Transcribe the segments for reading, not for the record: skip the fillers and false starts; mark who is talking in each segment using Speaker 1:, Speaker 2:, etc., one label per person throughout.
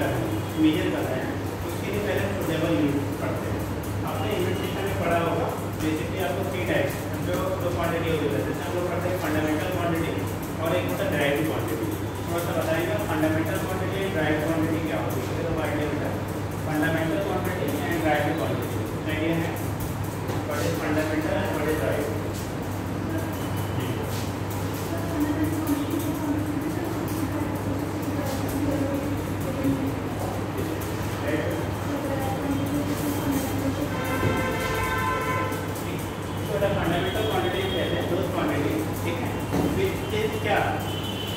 Speaker 1: कर रहे हैं, मेजर कर रहे हैं, उसके लिए पहले पोर्टेबल यूनिट पढ़ते हैं। आपने यूनिट सिस्टम में पढ़ा होगा बेसिकली आपको 3 टाइप्स जो क्वांटिटी होती है, जैसे हम लोग पढ़ते हैं फंडामेंटल क्वांटिटी और एक होता है ड्राइव क्वांटिटी। थोड़ा सा बताइएगा फंडामेंटल क्वांटिटी ड्राइव क्वांटिटी क्या होती है, तो आइडिया बेटा fundamental quantity and derived quantity idea है, what is fundamental and what is derived. Fundamental quantity कहते हैं दोस्त क्वांटिटी, ठीक है, विच इज क्या,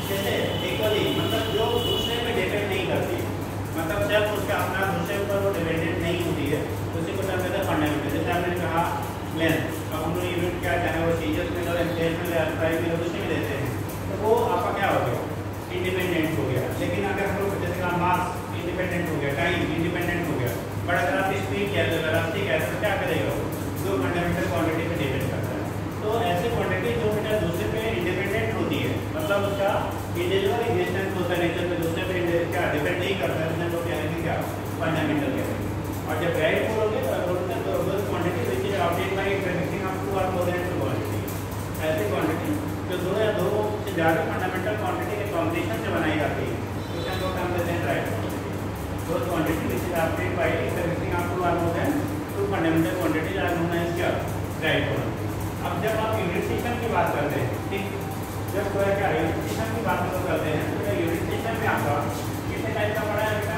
Speaker 1: जैसे इक्वली मतलब जो दूसरे पे डिपेंड नहीं करती, मतलब जब उसका अपना दूसरे ऊपर वो डिपेंडेंट नहीं होती है तो उसी को टर्म कहते हैं फंडामेंटल। जैसे आपने कहा लेंथ, अब हम लोग यूनिट क्या चाहे वो सीजर्स में और एम्पेयर में या प्राइस में उसी में देते हैं, तो वो आपका क्या हो गया, इंडिपेंडेंट हो गया। लेकिन अगर हम लोग जैसे कहा मास इंडिपेंडेंट हो गया, टाइम इंडिपेंडेंट हो गया, बट अगर आप स्पीड क्या है वेलोसिटी क्या है तो क्या करेगा वो, जो फंडामेंटल क्वांटिटी पे डिपेंड करता है। तो ऐसी क्वांटिटी जो बेटा दूसरे पे इंडिपेंडेंट होती है, मतलब उसका इंडिविजुअल एग्जिस्टेंस होता है नेचर में, दूसरे पे क्या डिपेंड नहीं करता है, उसने तो कहने की क्या फंडामेंटल कहते हैं। और जब ड्राइव बोलोगे तो quantity which is obtained by mixing of 2 और मोर देन 2 क्वांटिटी, ऐसी क्वांटिटी जो 2 या 2 से ज़्यादा फंडामेंटल क्वांटिटी के कॉम्बिनेशन से बनाई जाती है, उसे हम लोग नाम देते हैं ड्राइव क्वांटिटी। दो quantity which is obtained by mixing of 2 और more than 2 fundamental quantities are known as क्या ड्राइव क्वांटिटी। अब जब आप यूनिट सिस्टम की बात करते हैं, ठीक, जब कोई क्या यूनिट सिस्टम की बात करते हैं तो यूनिट सिस्टम में आपका कितने टाइप का पढ़ा है बेटा,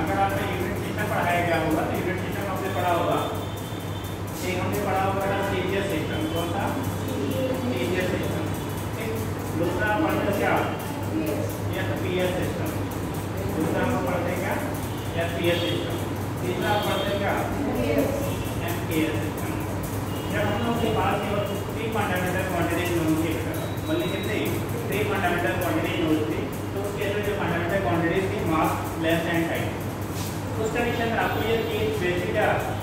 Speaker 1: अगर आपने यूनिट सिस्टम पढ़ाया क्या होगा तो यूनिट सिस्टम आपने पढ़ा होगा, एक हमने पढ़ा होगा सीजीएस सिस्टम, कौन सा सीजीएस सिस्टम, ठीक, दूसरा पढ़ते क्या या तो पीएस सिस्टम, दूसरा हम पढ़ते क्या एफपीएस सिस्टम, तीसरा पढ़ते क्या एमपीएस सिस्टम। जब हम लोग के पास केवल 3 फंडामेंटल क्वांटिटी नोन थी, मतलब कितने 3 फंडामेंटल क्वांटिटी नोन थी, तो उसके अंदर जो फंडामेंटल क्वांटिटीज थी मास, लेंथ एंड टाइम, उस कंडीशन में आपको ये 3 बेसिक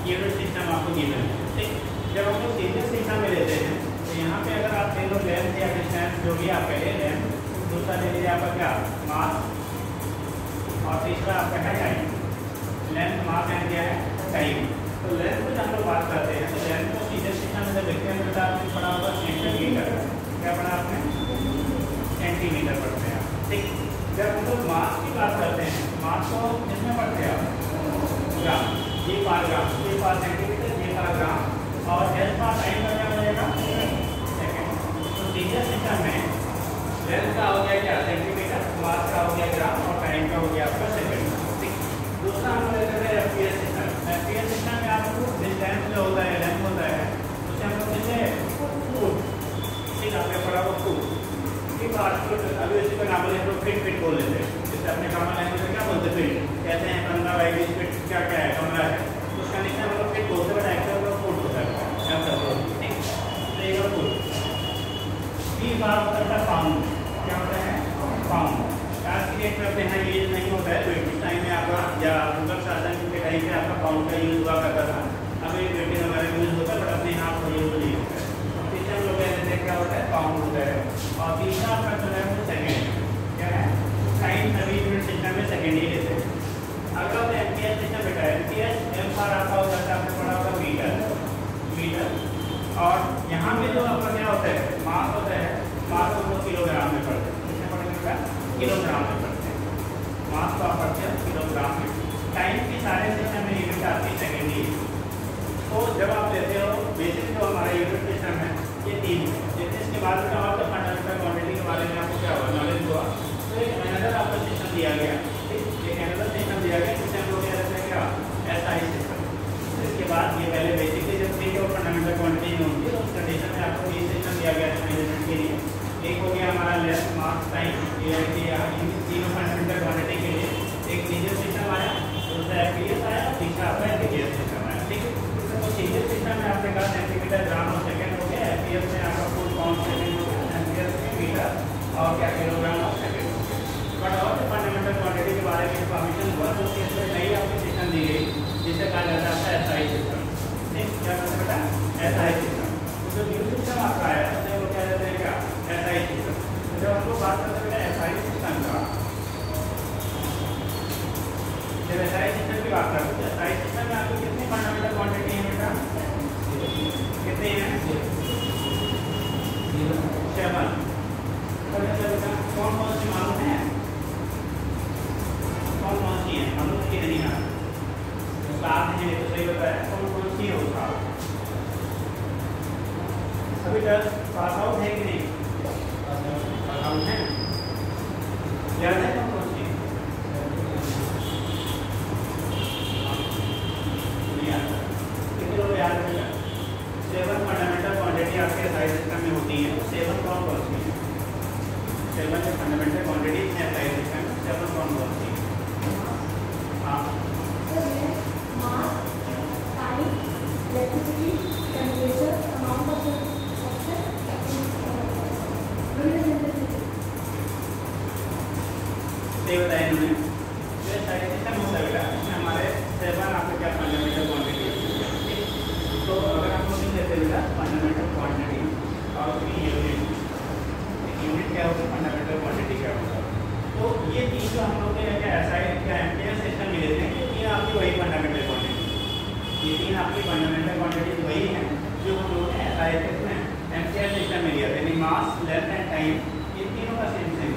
Speaker 1: यूनिट सिस्टम आपको गिवन है, ठीक। जब हम लोग सीरीज सिस्टम में लेते हैं तो यहाँ पे अगर आप ले लो लेंथ या डिस्टेंस जो भी आप पहले लेंथ, दूसरा ले लीजिए आपका क्या मास और तीसरा आपका है टाइम, लेंथ मास एंड क्या है टाइम। तो लेंथ को जब हम लोग बात करते हैं तो लेंथ को सीधे सिस्टम में देखते हैं तो आपने पढ़ा होगा सेंटीमीटर, क्या पढ़ा आपने सेंटीमीटर पढ़ते हैं, ठीक। जब हम लोग मास की बात करते हैं, मास को किसमें पढ़ते हैं आप ग्राम, ये पार ग्राम, ये पार सेंटीमीटर, ये पार ग्राम और एस पार टाइम का क्या बनेगा सेकेंड। तो सीधे सिस्टम में लेंथ का हो गया क्या सेंटीमीटर, मास का हो गया ग्राम और टाइम का हो गया आपका सेकेंड, ठीक। दूसरा हम लोग लेते हैं एफपीएस सिस्टम। एफपीएस सिस्टम में आपको डिस्टेंस जो होता है लेंथ होता है उसे हम लोग कहते हैं फुट, ठीक, आपने पढ़ा वो फुट, ठीक। फुट अभी उसी का नाम बोले तो फीट बोल लेते हैं, जैसे अपने कॉमन लैंग्वेज में क्या बोलते हैं फीट, कहते हैं 15 बाई 20 फीट क्या क्या है कमरा है, उस कंडीशन में हम लोग फीट बोलते हैं, बट एक्चुअल में फुट होता है, ठीक। तो ये फुट बी बार होता है पाउंड, क्या होता है पाउंड। आज की डेट में अपने यहाँ यूज नहीं होता है, ब्रिटिश टाइम में आपका या मुगल शासन के टाइम में आपका पाउंड का यूज हुआ करता था, अभी ब्रिटिश वगैरह यूज होता है, बट अपने यहाँ पर यूज नहीं होता है। तीसरा लोग कहते हैं क्या होता है पाउंड होता है, और तीसरा आपका जो है वो सेकेंड, क्या है टाइम, सभी यूनिट सिस्टम में सेकेंड ही लेते हैं। अगर आप एमपीएस सिस्टम बेटा एमपीएस एम बार आपका होता है, आपने पढ़ा होगा मीटर, और यहाँ पे जो आपका क्या होता है मास होता है, मास को हम लोग किलोग्राम में पढ़ते हैं, कितने पढ़ेंगे बेटा किलोग्राम में पढ़ते हैं, मास को आप पढ़ते हैं किलोग्राम में। टाइम की सारे सिस्टम में यूनिट आती है सेकेंड ही। तो जब आप लेते हो बेसिक जो हमारा यूनिट सिस्टम है ये 3 है, जैसे इसके बाद में और तो फंडामेंटल क्वांटिटी के बारे में आपको क्या हुआ नॉलेज हुआ, तो एक अनदर आपको सिस्टम दिया गया, ठीक, एक अनदर सिस्टम दिया गया जिसे हम लोग कहते हैं क्या एसआई सिस्टम। इसके बाद ये पहले बेसिकली जब 3 और फंडामेंटल क्वांटिटी में होती है तो उस कंडीशन में आपको ये सिस्टम दिया गया है मेजरमेंट के लिए। एक हो गया हमारा लेंथ मास टाइम, ये इन तीनों फंडामेंटल क्वांटिटी के लिए एक सीरीज सिस्टम आया, दूसरा एफपीएस आया, तीसरा आपका एफपीएस सिस्टम आया, ठीक है। तो सीरीज सिस्टम में आपने कहा सेंटीमीटर ग्राम और सेकेंड हो गया, एफपीएस में आपका फुट पाउंड सेकेंड हो गया, एम्पियर में मीटर और क्या किलोग्राम और सेकेंड हो गया। बट और फंडामेंटल क्वांटिटी के बारे में इंफॉर्मेशन हुआ तो उसके अंदर नई आपकी सिस्टम दी गई जिसे कहा जाता है एसआई सिस्टम, ठीक, क्या कहते हैं बेटा एसआई सिस्टम। तो न्यू सिस्टम आपका आया तो वो क्या कहते हैं क्या एसआई सिस्टम। जब हम लोग बात करते हैं एसआई सिस्टम का जब एसआई सिस्टम की बात करते हैं, एसआई सिस्टम में आपको कितनी फंडामेंटल क्वांटिटी है बेटा? कितनी है? 7। तो बेटा कौन कौन सी मालूम है? कौन कौन सी है मालूम की नहीं है? सात है तो सही बताया, कौन कौन सी है उसका? अभी तक पास आउट है कि नहीं? पास आउट है, याद है कौन कौन सी? कितने लोग याद रखेगा? 7 फंडामेंटल क्वांटिटी आपके एसआई सिस्टम में होती है। 7 कौन कौन सी है? 7 जो फंडामेंटल क्वांटिटी है एसआई सिस्टम में, 7 कौन कौन सी है? हाँ, सही बताया इन्होंने। जो एसआई सिस्टम होता है बेटा, इसमें हमारे 7 आपके क्या फंडामेंटल क्वांटिटी है। तो अगर हम लोग लेते हैं बेटा फंडामेंटल क्वांटिटी और उसकी यूनिट क्या होता है, फंडामेंटल क्वांटिटी क्या होता है, तो ये तीन जो हम लोग ने क्या एसआई क्या एमटीएस सिस्टम में लेते हैं, ये तीन आपकी वही फंडामेंटल क्वांटिटी, ये तीन आपकी फंडामेंटल क्वांटिटी वही है जो हम लोग ने एसआई में एमटीएस सिस्टम में लिया था। यानी मास, लेंथ एंड टाइम, ये तीनों का सेम सेम,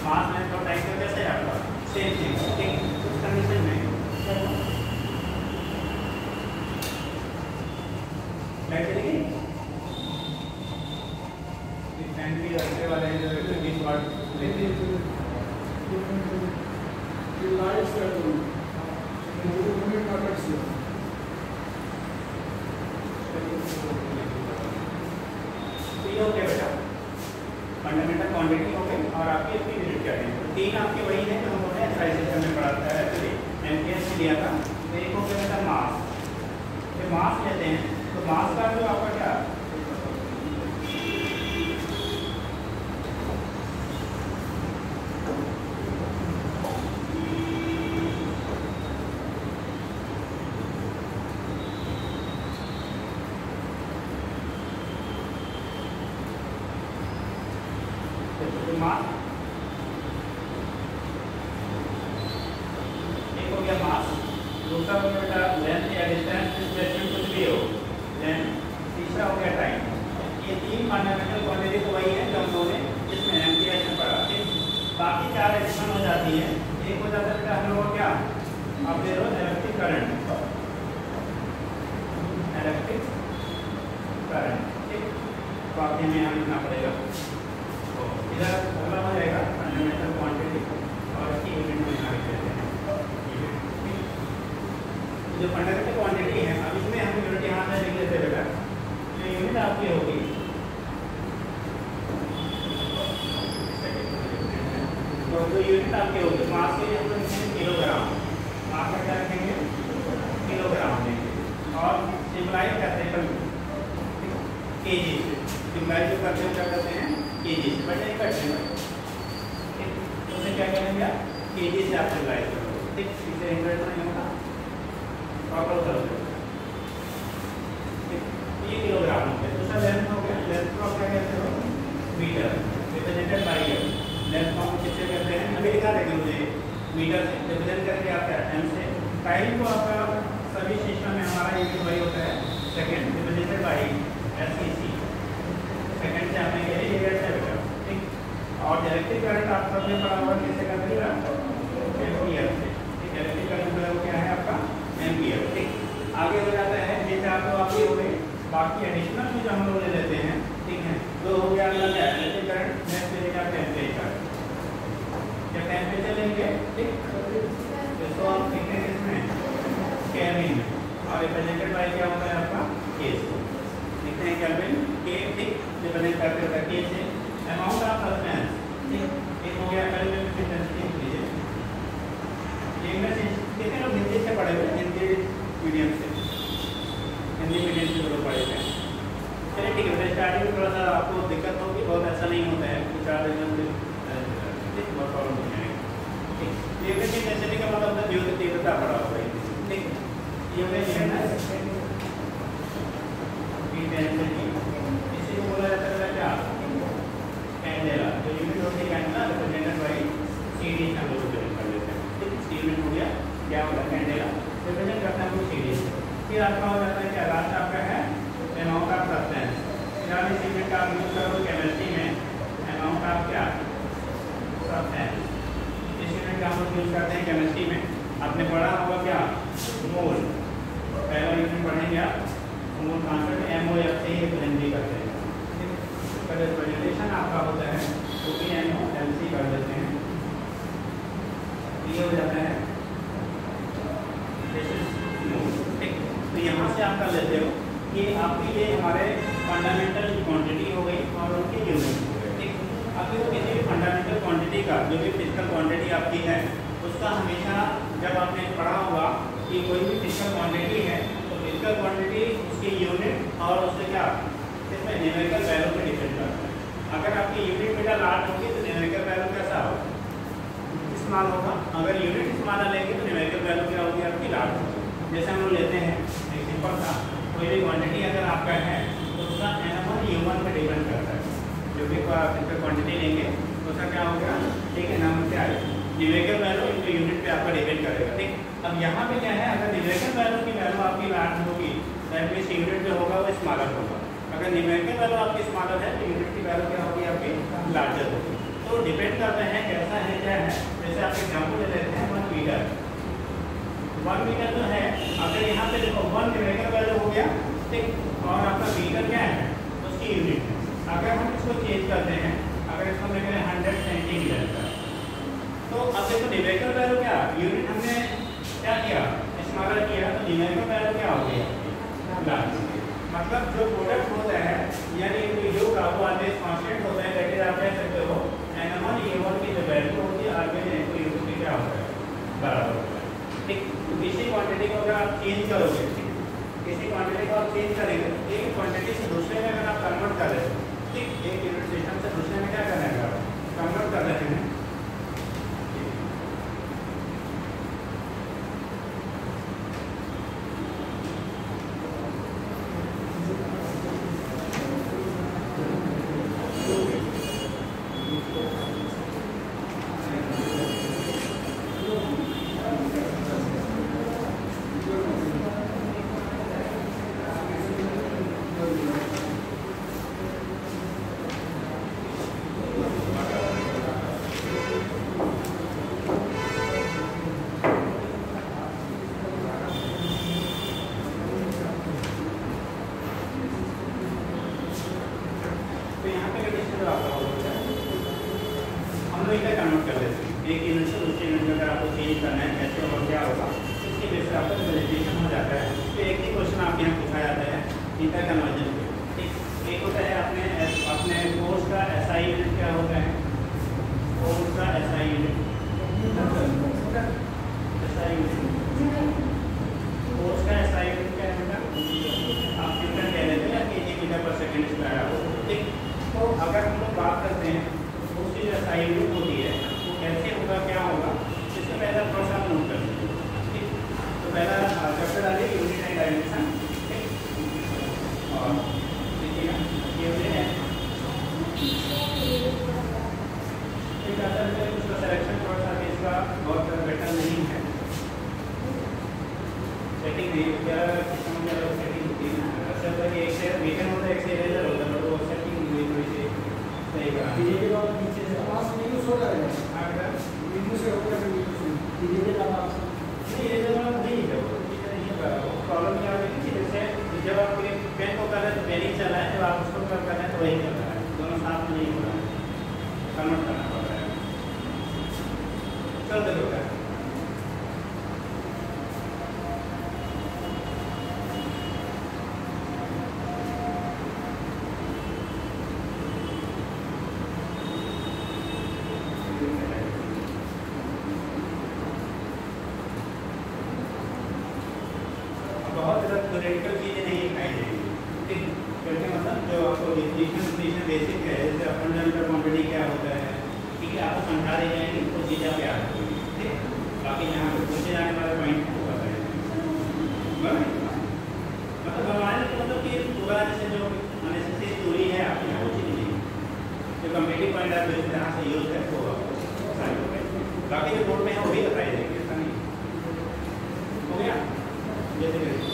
Speaker 1: मास, लेंथ और टाइम का कैसे आपका सेम सेम, ठीक उस कंडीशन में क्या करेंगे? भी रखने वाले हैं जो इस बार लेते हैं तो ये हो गया बेटा फंडामेंटल क्वांटिटी हो गई और आपकी इसकी यूनिट क्या है। तो तीन आपके वही है जो हम लोगों ने एसआई सिस्टम में पढ़ा था, एक्चुअली एमटीएस में लिया था। तो एक हो गया बेटा मास, जो मास लेते हैं तो मास का जो आपका क्या मास, एक हो गया मास, दूसरा हो गया बेटा लेंथ या डिस्टेंस, डिस्प्लेसमेंट कुछ भी हो, देन तीसरा हो गया टाइम। ये तीन फंडामेंटल क्वांटिटी तो वही है जो हम लोगों ने इसमें एमटीएस में पढ़ा, ठीक। बाकी 4 एडिशन हो जाती है। एक हो जाता है बेटा हम लोग क्या आप ले लो इलेक्ट्रिक करंट, इलेक्ट्रिक करंट, ठीक। तो आपके हमें यहाँ लिखना पड़ेगा, इधर अगला हो जाएगा फंडामेंटल क्वांटिटी और इसकी यूनिट में यहाँ लिख देते हैं। जो फंडामेंटल क्वांटिटी है अब इसमें हम यूनिट यहाँ से लिख लेते हैं बेटा, जो यूनिट आपकी होगी तो जो यूनिट आपकी होगी मास के लिए हम लिखेंगे किलोग्राम, मास का क्या रखेंगे किलोग्राम देंगे और सिम्बलाइज करते हैं केजी से, सिम्बलाइज जो करते हैं क्या करते हैं केजी से, बट नहीं करते हैं ठीक। तो उसे क्या करेंगे केजी से आप सिम्बलाइज करोगे, ठीक। इसे इंग्लिश में नहीं होगा प्रॉपर करोगे, ठीक। ये किलोग्राम हो गया। दूसरा लेंथ हो गया, लेंथ को आप क्या कहते हो metre, represented by year. Length को हम किससे कहते हैं अभी दिखा देंगे मुझे, मीटर से रिप्रेजेंट करके आप क्या एम से। टाइम को आपका सभी सिस्टम में हमारा यूनिट वही होता है second, represented by SEC, second से आपने यही लिया है बेटा, ठीक। और इलेक्ट्रिक करंट आप सबने पढ़ा होगा किससे करते हैं एम्पियर से, ठीक। इलेक्ट्रिक करंट जो क्या है आपका एम्पियर, ठीक। आगे हो जाता है जैसे आप तो आपकी हो गई, बाकी एडिशनल भी जो हम लोग ले लेते हैं, ठीक है। तो हो गया आपका क्या इलेक्ट्रिक करंट, नेक्स्ट लेगा टेम्परेचर, जब टेम्परेचर लेंगे ठीक इसको हम लिखते हैं इसमें केल्विन और रिप्रेजेंटेड बाय क्या होता है आपका केस, लिखते हैं केल्विन के, ठीक। रिप्रेजेंट करते हैं के से अमाउंट ऑफ सब्सटेंस, ठीक। एक हो गया केल्विन में सेंसिटिव लीजिए, ये में कितने लोग हिंदी से पढ़े हुए, हिंदी मीडियम से, हिंदी मीडियम से लोग पढ़े हुए। चलिए ठीक है, स्टार्टिंग में थोड़ा सा आपको दिक्कत होगी, बहुत ऐसा नहीं होता है कुछ ज़्यादा ठीक, बहुत प्रॉब्लम हो जाएगी, ठीक। ये सेंसिटिव का मतलब होता है तीव्रता पड़ा होगा, ठीक। ये है ना इसी को बोला जाता है क्या कैंडेला, जो यूनिट होती है कैंडेला रिप्रेजेंटेड बाय सीडी से हम लोग कर लेते हैं, ठीक। सी यूनिट हो गया क्या होता है कैंडेला रिप्रेजेंट करता है कुछ सीरीज। फिर आपका हो जाता है क्या लास्ट आपका है अमाउंट ऑफ सब्सटेंस। फिर आप इस यूनिट का यूज करो केमिस्ट्री में अमाउंट ऑफ क्या सब्सटेंस। इस यूनिट का हम लोग यूज करते हैं केमिस्ट्री में। आपने पढ़ा होगा क्या मोल, पहला यूनिट पढ़ेंगे आप मोल ट्रांसफर MOF से ही रिप्रेजेंट करते हैं। प्रेजेंटेशन आपका होता है तो MOLC कर देते हैं, ये हो जाता है ठीक। तो यहाँ से आप कर लेते हो कि आपकी ये हमारे फंडामेंटल क्वांटिटी हो गई और उनकी यूनिट हो गई ठीक। आपकी तो किसी भी फंडामेंटल क्वांटिटी का जो भी फिजिकल क्वांटिटी आपकी है उसका हमेशा जब आपने पढ़ा होगा कि कोई भी फिजिकल क्वांटिटी है तो फिजिकल क्वांटिटी उसकी यूनिट और उससे क्या इसमें न्यूमेरिकल वैल्यू पे डिपेंड करता है। अगर आपकी यूनिट बेटा लार्ज होगी तो न्यूमेरिकल वैल्यू कैसा होगा स्मॉल होगा। अगर यूनिट स्मॉल लेंगे तो न्यूमेरिकल वैल्यू क्या होगी आपकी लार्ज होगी। जैसे हम लोग लेते हैं एक सिंपल सा कोई भी क्वांटिटी अगर आपका है तो उसका N1 U1 पे डिपेंड करता है। जो भी फिजिकल क्वांटिटी लेंगे तो उसका क्या होगा ठीक है नाम क्या है न्यूमेरिकल वैल्यू इनके यूनिट पे आपका डिपेंड करेगा ठीक। अब यहाँ पे क्या है अगर न्यूमेरिकल वैल्यू की वैल्यू आपकी लार्ज होगी दैट मींस यूनिट जो होगा वो स्मॉलर होगा। अगर न्यूमेरिकल वैल्यू आपकी स्मॉलर है तो यूनिट की वैल्यू क्या होगी आपकी लार्जर होगी। तो डिपेंड करते हैं कैसा है क्या है। जैसे आप एग्जाम्पल ले लेते हैं 1 मीटर। 1 मीटर जो है अगर यहाँ पे देखो 1 न्यूमेरिकल वैल्यू हो गया ठीक और आपका मीटर क्या है उसकी यूनिट है। अगर हम इसको चेंज करते हैं अगर इसको मैं करें 100 सेंटीमीटर का तो अब देखो न्यूमेरिकल वैल्यू क्या यूनिट हमने क्या किया स्मॉलर किया तो न्यूमेरिकल वैल्यू क्या हो गया लार्ज। मतलब जो प्रोडक्ट होता है यानी जो का वो ऑलवेज कांस्टेंट होता है दैट इज आप कह सकते हो N1 U1 की जो वैल्यू होती है ऑलवेज N2 U2 की क्या होता है बराबर होता है ठीक। तो किसी क्वांटिटी को अगर आप चेंज करोगे किसी क्वांटिटी को आप चेंज करेंगे एक क्वांटिटी से दूसरे में अगर आप कन्वर्ट कर रहे हो ठीक एक यूनिट सिस्टम से दूसरे में क्या करना है कन्वर्ट कर रहे हैं थ्योरेटिकल चीजें नहीं सिखाई जाएंगी ठीक। क्योंकि मतलब जो आपको डेफिनेशन बेसिक है जैसे फंडामेंटल क्वांटिटी क्या होता है ठीक है आपको समझा दी जाएंगी तो चीज़ें आप याद रखेंगे ठीक। बाकी यहाँ पे पूछे जाने वाले पॉइंट को बताएंगे मतलब हमारे मतलब कि पूरा जैसे जो अननेसेसरी स्टोरी है आपकी यहाँ वो चीज़ नहीं जो कम्पिटिटिव पॉइंट आप जिस तरह से यूज करते हो बाकी जो बोर्ड में है वो भी बताई जाएंगे ऐसा नहीं हो गया जैसे करें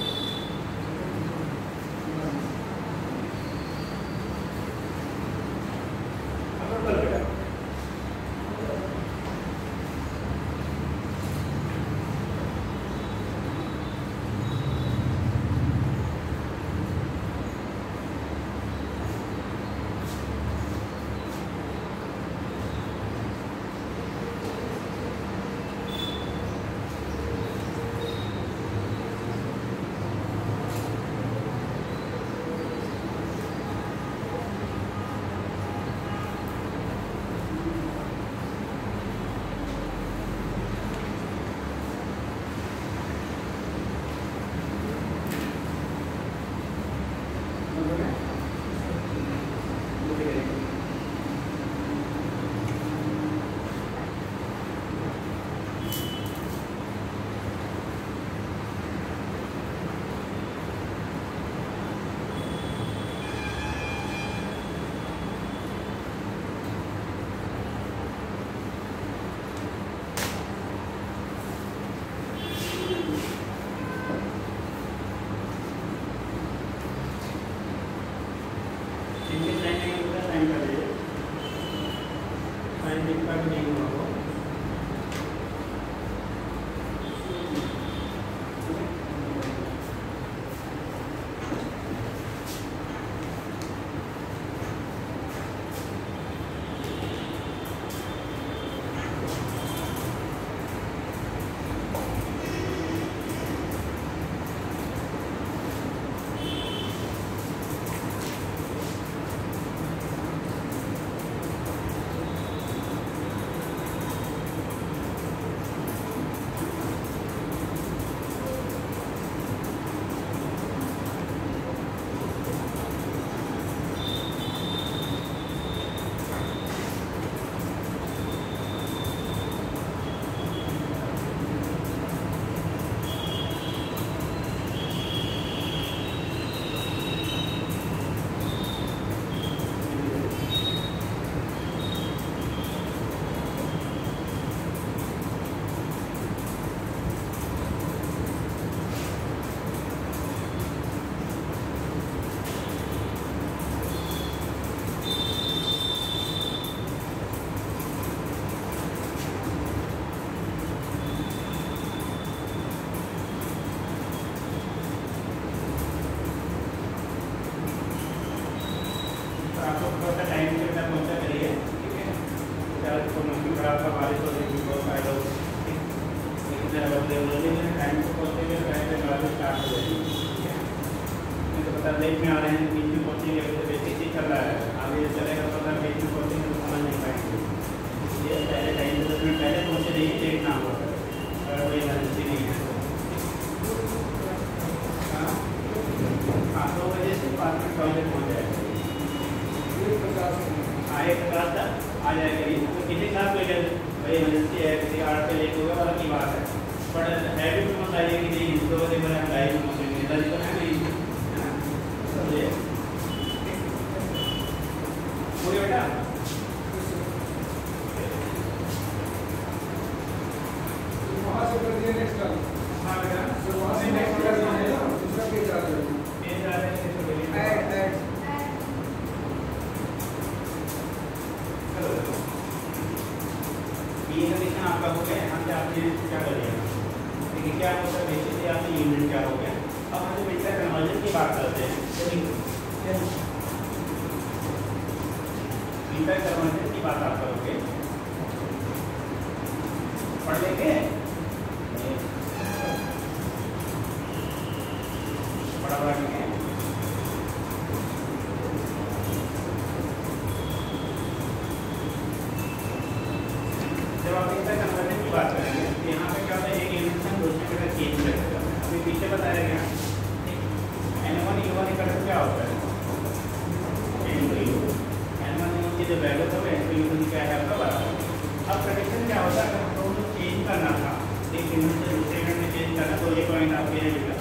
Speaker 1: लेट में आ रहे हैं, बीच में पहुँचेंगे, अभी तो बेसिक चीज चल रहा है, आगे चलेगा तो अगर बीच में पहुँचेंगे तो समझ नहीं पाएंगे। इसलिए पहले टाइम से 10 मिनट पहले पहुँचे नहीं, लेट ना हो अगर कोई इमरजेंसी नहीं है। हाँ 2 बजे से 5 मिनट पहले पहुँच जाएगा। 1:50 तक आ जाएगा। तो किसी के साथ कोई भाई इमरजेंसी है, किसी 8 पे लेट होगा वाला की बात है, बट हैबिट में मत आइए कि नहीं 2 बजे मेरा लाइव में पहुँचेंगे, तो है नहीं बेटा। वहाँ से कर दिया नेक्स्ट क्लास। हाँ बेटा, तो वहाँ से नेक्स्ट क्लास है ना, दूसरा पेज आ रहा है, पेज आ रहा है, ऐड चलो ये कंडीशन आपका हो गया। यहाँ से आपने क्या कर लिया, देखिए क्या होता है, बेसिकली आपने यूनिट क्या हो गया। अब हम जो बेटा कन्वर्जन की बात करते हैं, फीडबैक कन्वर्जन की बात आप करोगे, पढ़ लेंगे बड़ा बड़ा लिखे। जब आप फीडबैक कन्वर्जन की बात करेंगे तो यहाँ पे क्या होता है, एक यूनिट से दूसरे में चेंज करेगा। अभी पीछे बताया गया N1 U1 इक्वल क्या होता है, जो वैल्यू था वो N2 क्या है आपका बराबर। अब प्रेडिक्शन क्या होता है, अगर हम दोनों चेंज करना था, एक यूनिट से दूसरे यूनिट में चेंज करना, तो ये पॉइंट आपके लिए मिला।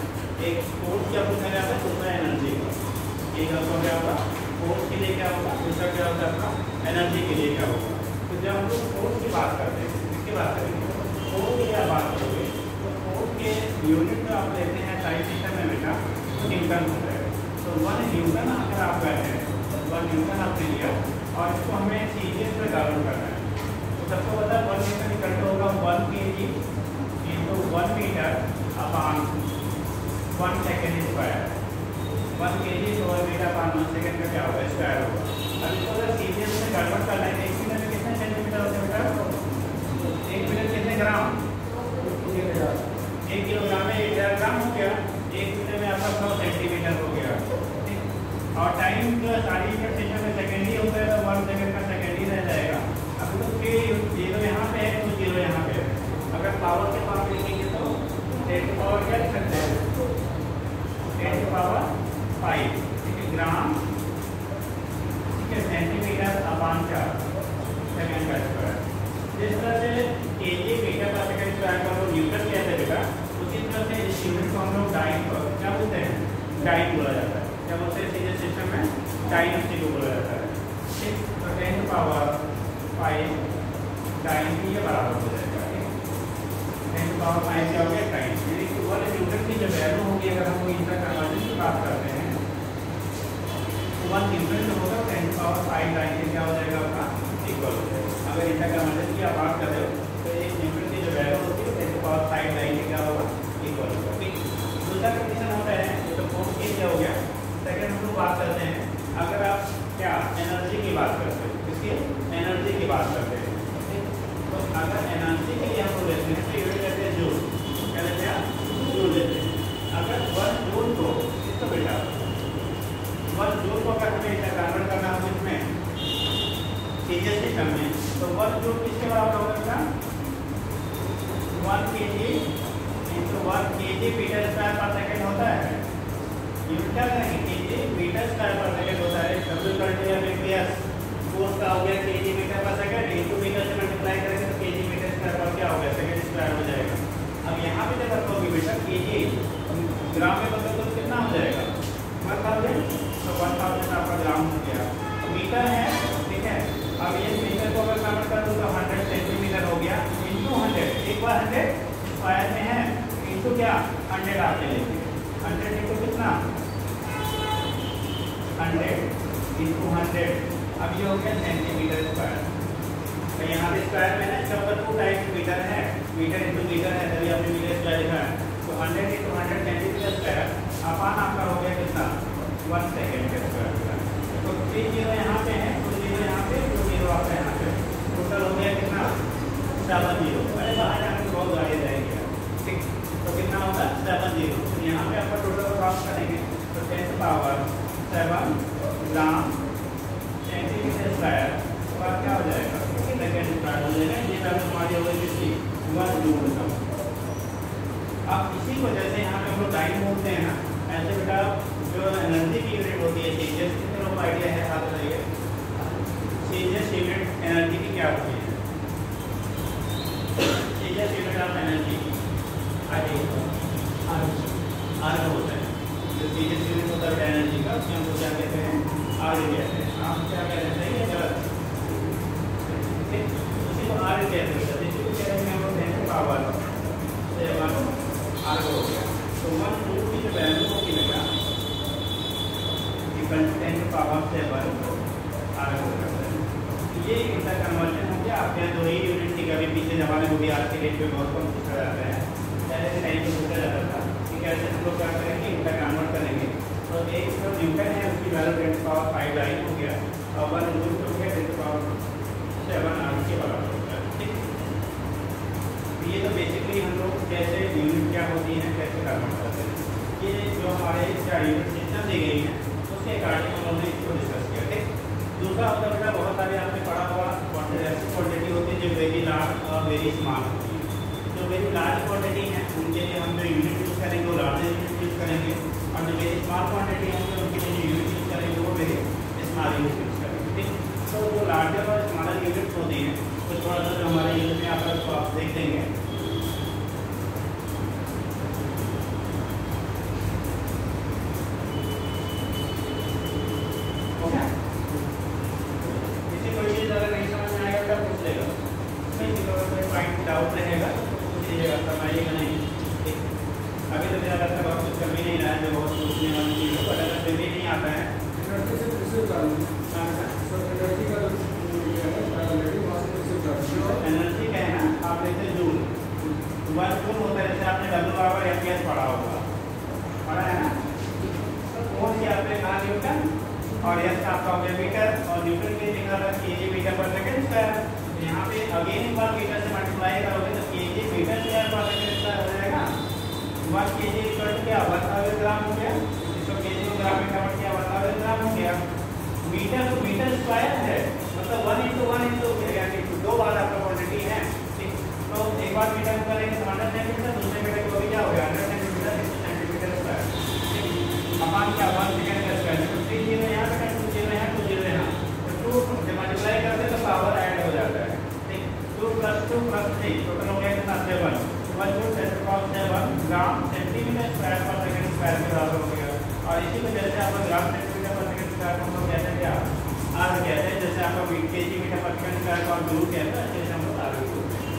Speaker 1: एक फोर्स क्या पूछा जाता है, दूसरा एनर्जी का। एक आपका क्या होगा फोर्स के लिए क्या होगा, दूसरा क्या होता है आपका एनर्जी के लिए क्या होगा। तो जब हम लोग फोर्स की बात करते हैं, किसकी बात करेंगे, फोर्स की आप बात करोगे तो फोर्स के यूनिट आप लेते हैं साइज सिस्टम में बेटा तो न्यूटन होता है। तो 1 न्यूटन अगर आप कहते हैं 1 न्यूटन आपने लिया और इसको हमें सीजीएस पे कन्वर्ट करना है। तो सबको पता है 1 न्यूटन इक्वल होगा 1 kg into 1 metre upon 1 second square. 1 kg तो 1 मीटर अपॉन 1 सेकेंड का क्या होगा, स्क्वायर होगा। अब इसको अगर सीजीएस में कन्वर्ट करना है 1 मिनट में कितने सेंटीमीटर होते हैं बेटा? 1 मिनट कितने ग्राम? 1 किलोग्राम में 1000 ग्राम हो गया। 1 मिनट में आपका 100 सेंटीमीटर हो गया। और टाइम जो सारी सिस्टम में सेकेंड ही होता है तो 1 सेकेंड का सेकेंड ही रह जाएगा। अभी तो फिर 0 यहाँ पे है तो 0 यहाँ पे है। अगर पावर के पावर लिखेंगे तो 10 की पावर क्या लिख सकते हैं? 10 की पावर 5 ग्राम, ठीक है, सेंटीमीटर अपॉन 4 सेकेंड का स्क्वायर। जिस तरह से केजी मीटर पर सेकेंड स्क्वायर का वो न्यूटन कहते हैं बेटा, उसी तरह से इस यूनिट को हम लोग डाइन क्या बोलते हैं? डाइन बोला जाता है। क्या बोलते हैं? सीधे सिस्टम में डाइन उसी को बोला जाता है। ठीक, तो 10 पावर 5 डाइन की ये बराबर हो जाएगा। 10 पावर 5 क्या हो गया? डाइन। यानी कि 1 न्यूटन की जो वैल्यू होगी, अगर हम लोग इंटर कन्वर्जन की बात करते हैं तो 1 न्यूटन जो होगा 10 पावर 5 डाइन के क्या हो जाएगा आपका? इक्वल हो जाएगा। अगर इंटर कन्वर्जन की आप बात कर रहे हो तो 1 न्यूटन की जो वैल्यू होती है 10 पावर 5 डाइन के क्या होगा? इक्वल होगा। ठीक, दूसरा कंडीशन होता है तो फोर्स के क्या हो गया? सेकेंड हम लोग बात करते हैं, अगर आप क्या एनर्जी की बात करते हैं, किसकी? एनर्जी की बात करते हैं। ठीक, तो अगर एनर्जी के लिए हम लोग लेते हैं तो यूनिट लेते हैं जूल। क्या लेते हैं? जूल लेते हैं। अगर 1 जूल को इसको बेटा 1 जूल को अगर हमें कन्वर्ट करना हो इसमें सीजीएस सिस्टम में तो 1 जूल किसके बराबर होगा? 1 kg into 1 kg metre square पर सेकेंड होता है। यूनिट क्या करेंगे? kg मीटर स्क्वायर पर सेकेंड होता है। डब्ल्यू करते हैं बेस फोर्स का हो गया kg मीटर पर सेकेंड इंटू मीटर से मल्टीप्लाई करेंगे तो kg मीटर स्क्वायर पर क्या हो गया? सेकेंड स्क्वायर हो जाएगा। अब यहाँ पे जब रखोगे बेटा kg ग्राम में बदलो तो कितना हो जाएगा? 1000। तो 1000 आपका ग्राम हो गया। मीटर है, ठीक है। अब ये मीटर को अगर कन्वर्ट कर दो तो 100 सेंटीमीटर हो गया इंटू 100। एक बार 100 स्क्वायर में है इंटू क्या? 100 आप ले लेंगे। 100 इंटू कितना? 100 इंटू 100। अब ये हो गया सेंटीमीटर स्क्वायर। तो यहाँ पे स्क्वायर में है जब 2 टाइप मीटर है, मीटर इंटू मीटर है तभी आपने मीटर स्क्वायर लिखा है। तो 100 इंटू 100 सेंटीमीटर स्क्वायर अपान आपका हो गया कितना? 1 सेकेंड के स्क्वायर। तो 3 0 यहाँ पे है, 2 0 यहाँ पे, 2 0 आपका यहाँ पे, टोटल हो गया कितना? 7 0। अरे बाहर जाने में बहुत गाड़ी जाएगी। ठीक, तो कितना होगा? 7 0। तो यहाँ पे आपका टोटल क्रॉस करेंगे तो 10 पावर 7 ग्राम सेंटीमीटर स्क्वायर और क्या हो जाएगा? सेकेंड स्क्वायर हो जाएगा। ये वैल्यू हमारी हो गई किसकी? 1 जूल का। अब इसी वजह से यहाँ पे हम लोग टाइम बोलते हैं ना, ऐसे बेटा जो एनर्जी की यूनिट होती है सीजीएस, कितने लोगों को आइडिया है? हाथ बताइए। सीजीएस यूनिट एनर्जी की क्या होती है? सीजीएस यूनिट ऑफ एनर्जी आर होता है। जो सीजीएस यूनिट होता है एनर्जी का, उसमें हमको क्या कहते हैं? आर कहते हैं। आप क्या कहते हैं? सही है गलत? उसी को आर कहते हैं। इसी को कह रहे हैं हम लोग 10 पावर 7 आर हो गया। तो 1 जूल की जो वैल्यू होगी बेटा 10 पावर 7 आर हो जाता है। ये इंटर कन्वर्जन हो गया। आपके यहाँ 2 ही यूनिट थी, कभी पीछे जमाने में भी आज के डेट पे बहुत कम पूछा जाता है, पहले के टाइम पे पूछा जाता था। ठीक है, ऐसे हम लोग क्या करेंगे? इंटर कन्वर्ट करेंगे। तो एक जो न्यूटन है उसकी वैल्यू 10 पावर 5 डाइन हो गया और 1 जूल हो गया 10 पावर 7 आर के बराबर होता है। ठीक, ये तो बेसिकली हम लोग कैसे यूनिट क्या होती है कैसे कन्वर्ट करते हैं, ये जो हमारे क्या यूनिट सिस्टम दी गई है उसके अकॉर्डिंग हम लोगों ने इसको डिस्कस किया। ठीक, दूसरा होता है बेटा बहुत सारे आपने पढ़ा हुआ क्वान्टिटी होती है जो वेरी लार्ज और वेरी स्मॉल होती है। जो वेरी लार्ज क्वान्टिटी है उनके लिए हम जो यूनिट यूज़ करेंगे वो लार्ज यूनिट यूज़ करेंगे, और जो वेरी स्मॉल क्वान्टिटी होंगे उनके लिए जो यूनिट यूज़ करेंगे वो वेरी स्मॉल यूनिट यूज़ करेंगे। ठीक, तो जो लार्जर और स्मॉलर यूनिट्स होती हैं तो थोड़ा सा जो हमारे यूनिट में आप देख देंगे। डाउट रहेगा तो पूछ लीजिएगा, फरमाइएगा नहीं। अभी तो मेरा लगता है बहुत कुछ कर भी नहीं रहा है, जो बहुत सोचने वाली चीज़ है, बट अगर फिर भी नहीं आता है
Speaker 2: एनर्जी से रिसीव करना सर, एनर्जी का जो नेगेटिव वहाँ से रिसीव करना।
Speaker 1: एनर्जी का है ना, आप लेते हैं जूल, 1 जूल होता है, जैसे आपने W/FPS पढ़ा होगा, पढ़ा है ना। कौन सी आपने कहा न्यूटन, और यस आपका हो गया मीटर, और न्यूटन के निकाला केजी मीटर पर सेकंड स्क्वायर। यहाँ पे अगेन एक बार मीटर से मल्टीप्लाई करोगे तो केजी मीटर स्क्वायर पर सेकंड स्क्वायर हो जाएगा। 1 kg इक्वल टू क्या, 1000 ग्राम हो गया, इसको केजी को ग्राम में कन्वर्ट किया 1000 ग्राम हो गया। मीटर तो मीटर स्क्वायर है, मतलब 1 × 2 बार आपका क्वांटिटी है, ठीक। तो एक बार मीटर को करेंगे 100 सेंटीमीटर, दूसरे मीटर को भी क्या होगा 100 सेंटीमीटर, 600 सेंटीमीटर स्क्वायर, ठीक। अपन क्या 1 सेकंड का स्क्वायर, तो 3 0 यहाँ पे 2 0 यहाँ 2 0 यहाँ, तो 2 जब मल्टीप्लाई करते हैं तो पावर ऐड हो जाता है, ठीक। 2 + 2 + 3 टोटल हो गया कितना 7, 1 × 10⁻⁷ ग्राम सेंटीमीटर स्क्वायर पर सेकंड स्क्वायर के बराबर हो गया। और इसी वजह से आपका ग्राम सेंटीमीटर पर सेकंड स्क्वायर को हम लोग कहते हैं क्या, आर कहते हैं। जैसे आपका केजी मीटर पर सेकंड स्क्वायर को हम जूल कहते हैं, जैसे हम लोग आर भी बोलते हैं,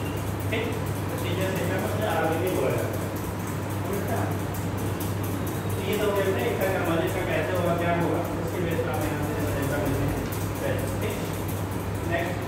Speaker 1: ठीक। तो चीजें सिस्टम में आर भी बोला जाता है। ये तो कहते हैं इसका कन्वर्जन का कैसे होगा, क्या होगा, उसकी बेस पर आप यहाँ से समझ सकते हैं, ठीक। नेक्स्ट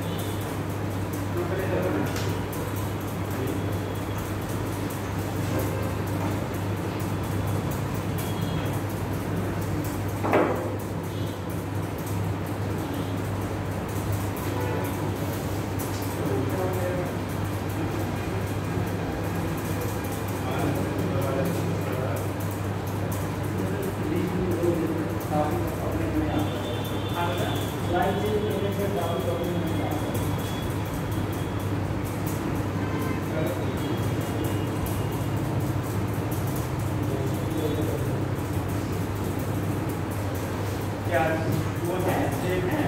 Speaker 1: वो है सेम है,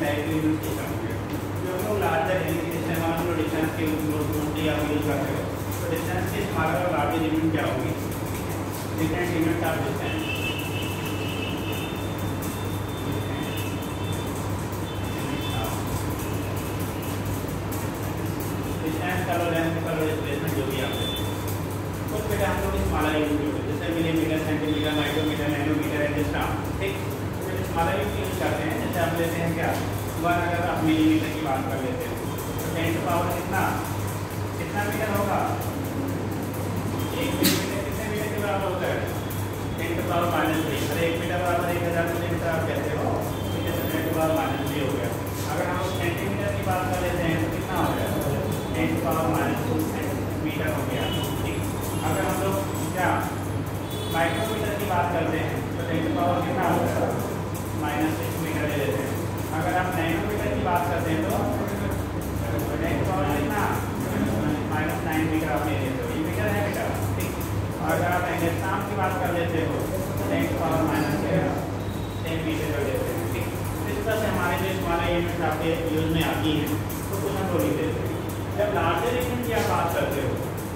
Speaker 1: डायरेक्टली यूज किया होंगे। जो हम लोग लार्जर जैसे मान लो डिस्टेंस के मोस्टली आप यूज करते हो, तो डिस्टेंस के स्मॉलर और लार्जर लिमिट क्या होगी? Different limit of distance. Distance का लो, लेंथ का लो, डिस्प्लेसमेंट जो भी आप लेते हैं, कुछ बेटा हम लोग स्मॉलर यूज करते हैं, जैसे millimetre, centimetre, micrometre, nanometre, et cetera. ठीक, तो स्मॉलर यूज करते हैं। जैसे आप लेते हैं क्या, वन, अगर आप मिलीमीटर की बात कर लेते हैं तो 10 पावर कितना मीटर होगा? 1 मिलीमीटर कितने मीटर के बराबर होता है? 10 पावर -3। अरे 1 मीटर बराबर 1000 मिलीमीटर आप कहते हो, तो जैसे 10 पावर -3 हो गया। अगर हम सेंटीमीटर की बात कर लेते हैं तो कितना हो गया? 10 पावर -2 सेंटीमीटर हो गया। ठीक, अगर हम लोग क्या माइक्रोमीटर की बात करते हैं तो 10 पावर कितना हो गया? -6 मीटर ले लेते हैं। अगर आप नैनोमीटर की बात करते हैं तो 10 पावर कितना? -9 मीटर आप ले लेते हो। ये मीटर है बेटा। ठीक, और अगर आप एंगस्ट्रॉम की बात कर लेते हो तो 10 पावर -6 मीटर कर लेते हैं। ठीक, इस तरह से हमारे जो स्मॉलर यूनिट आपके यूज में आती हैं तो कुछ हम लोग लिख देते हैं। जब लार्जर यूनिट की आप बात करते हो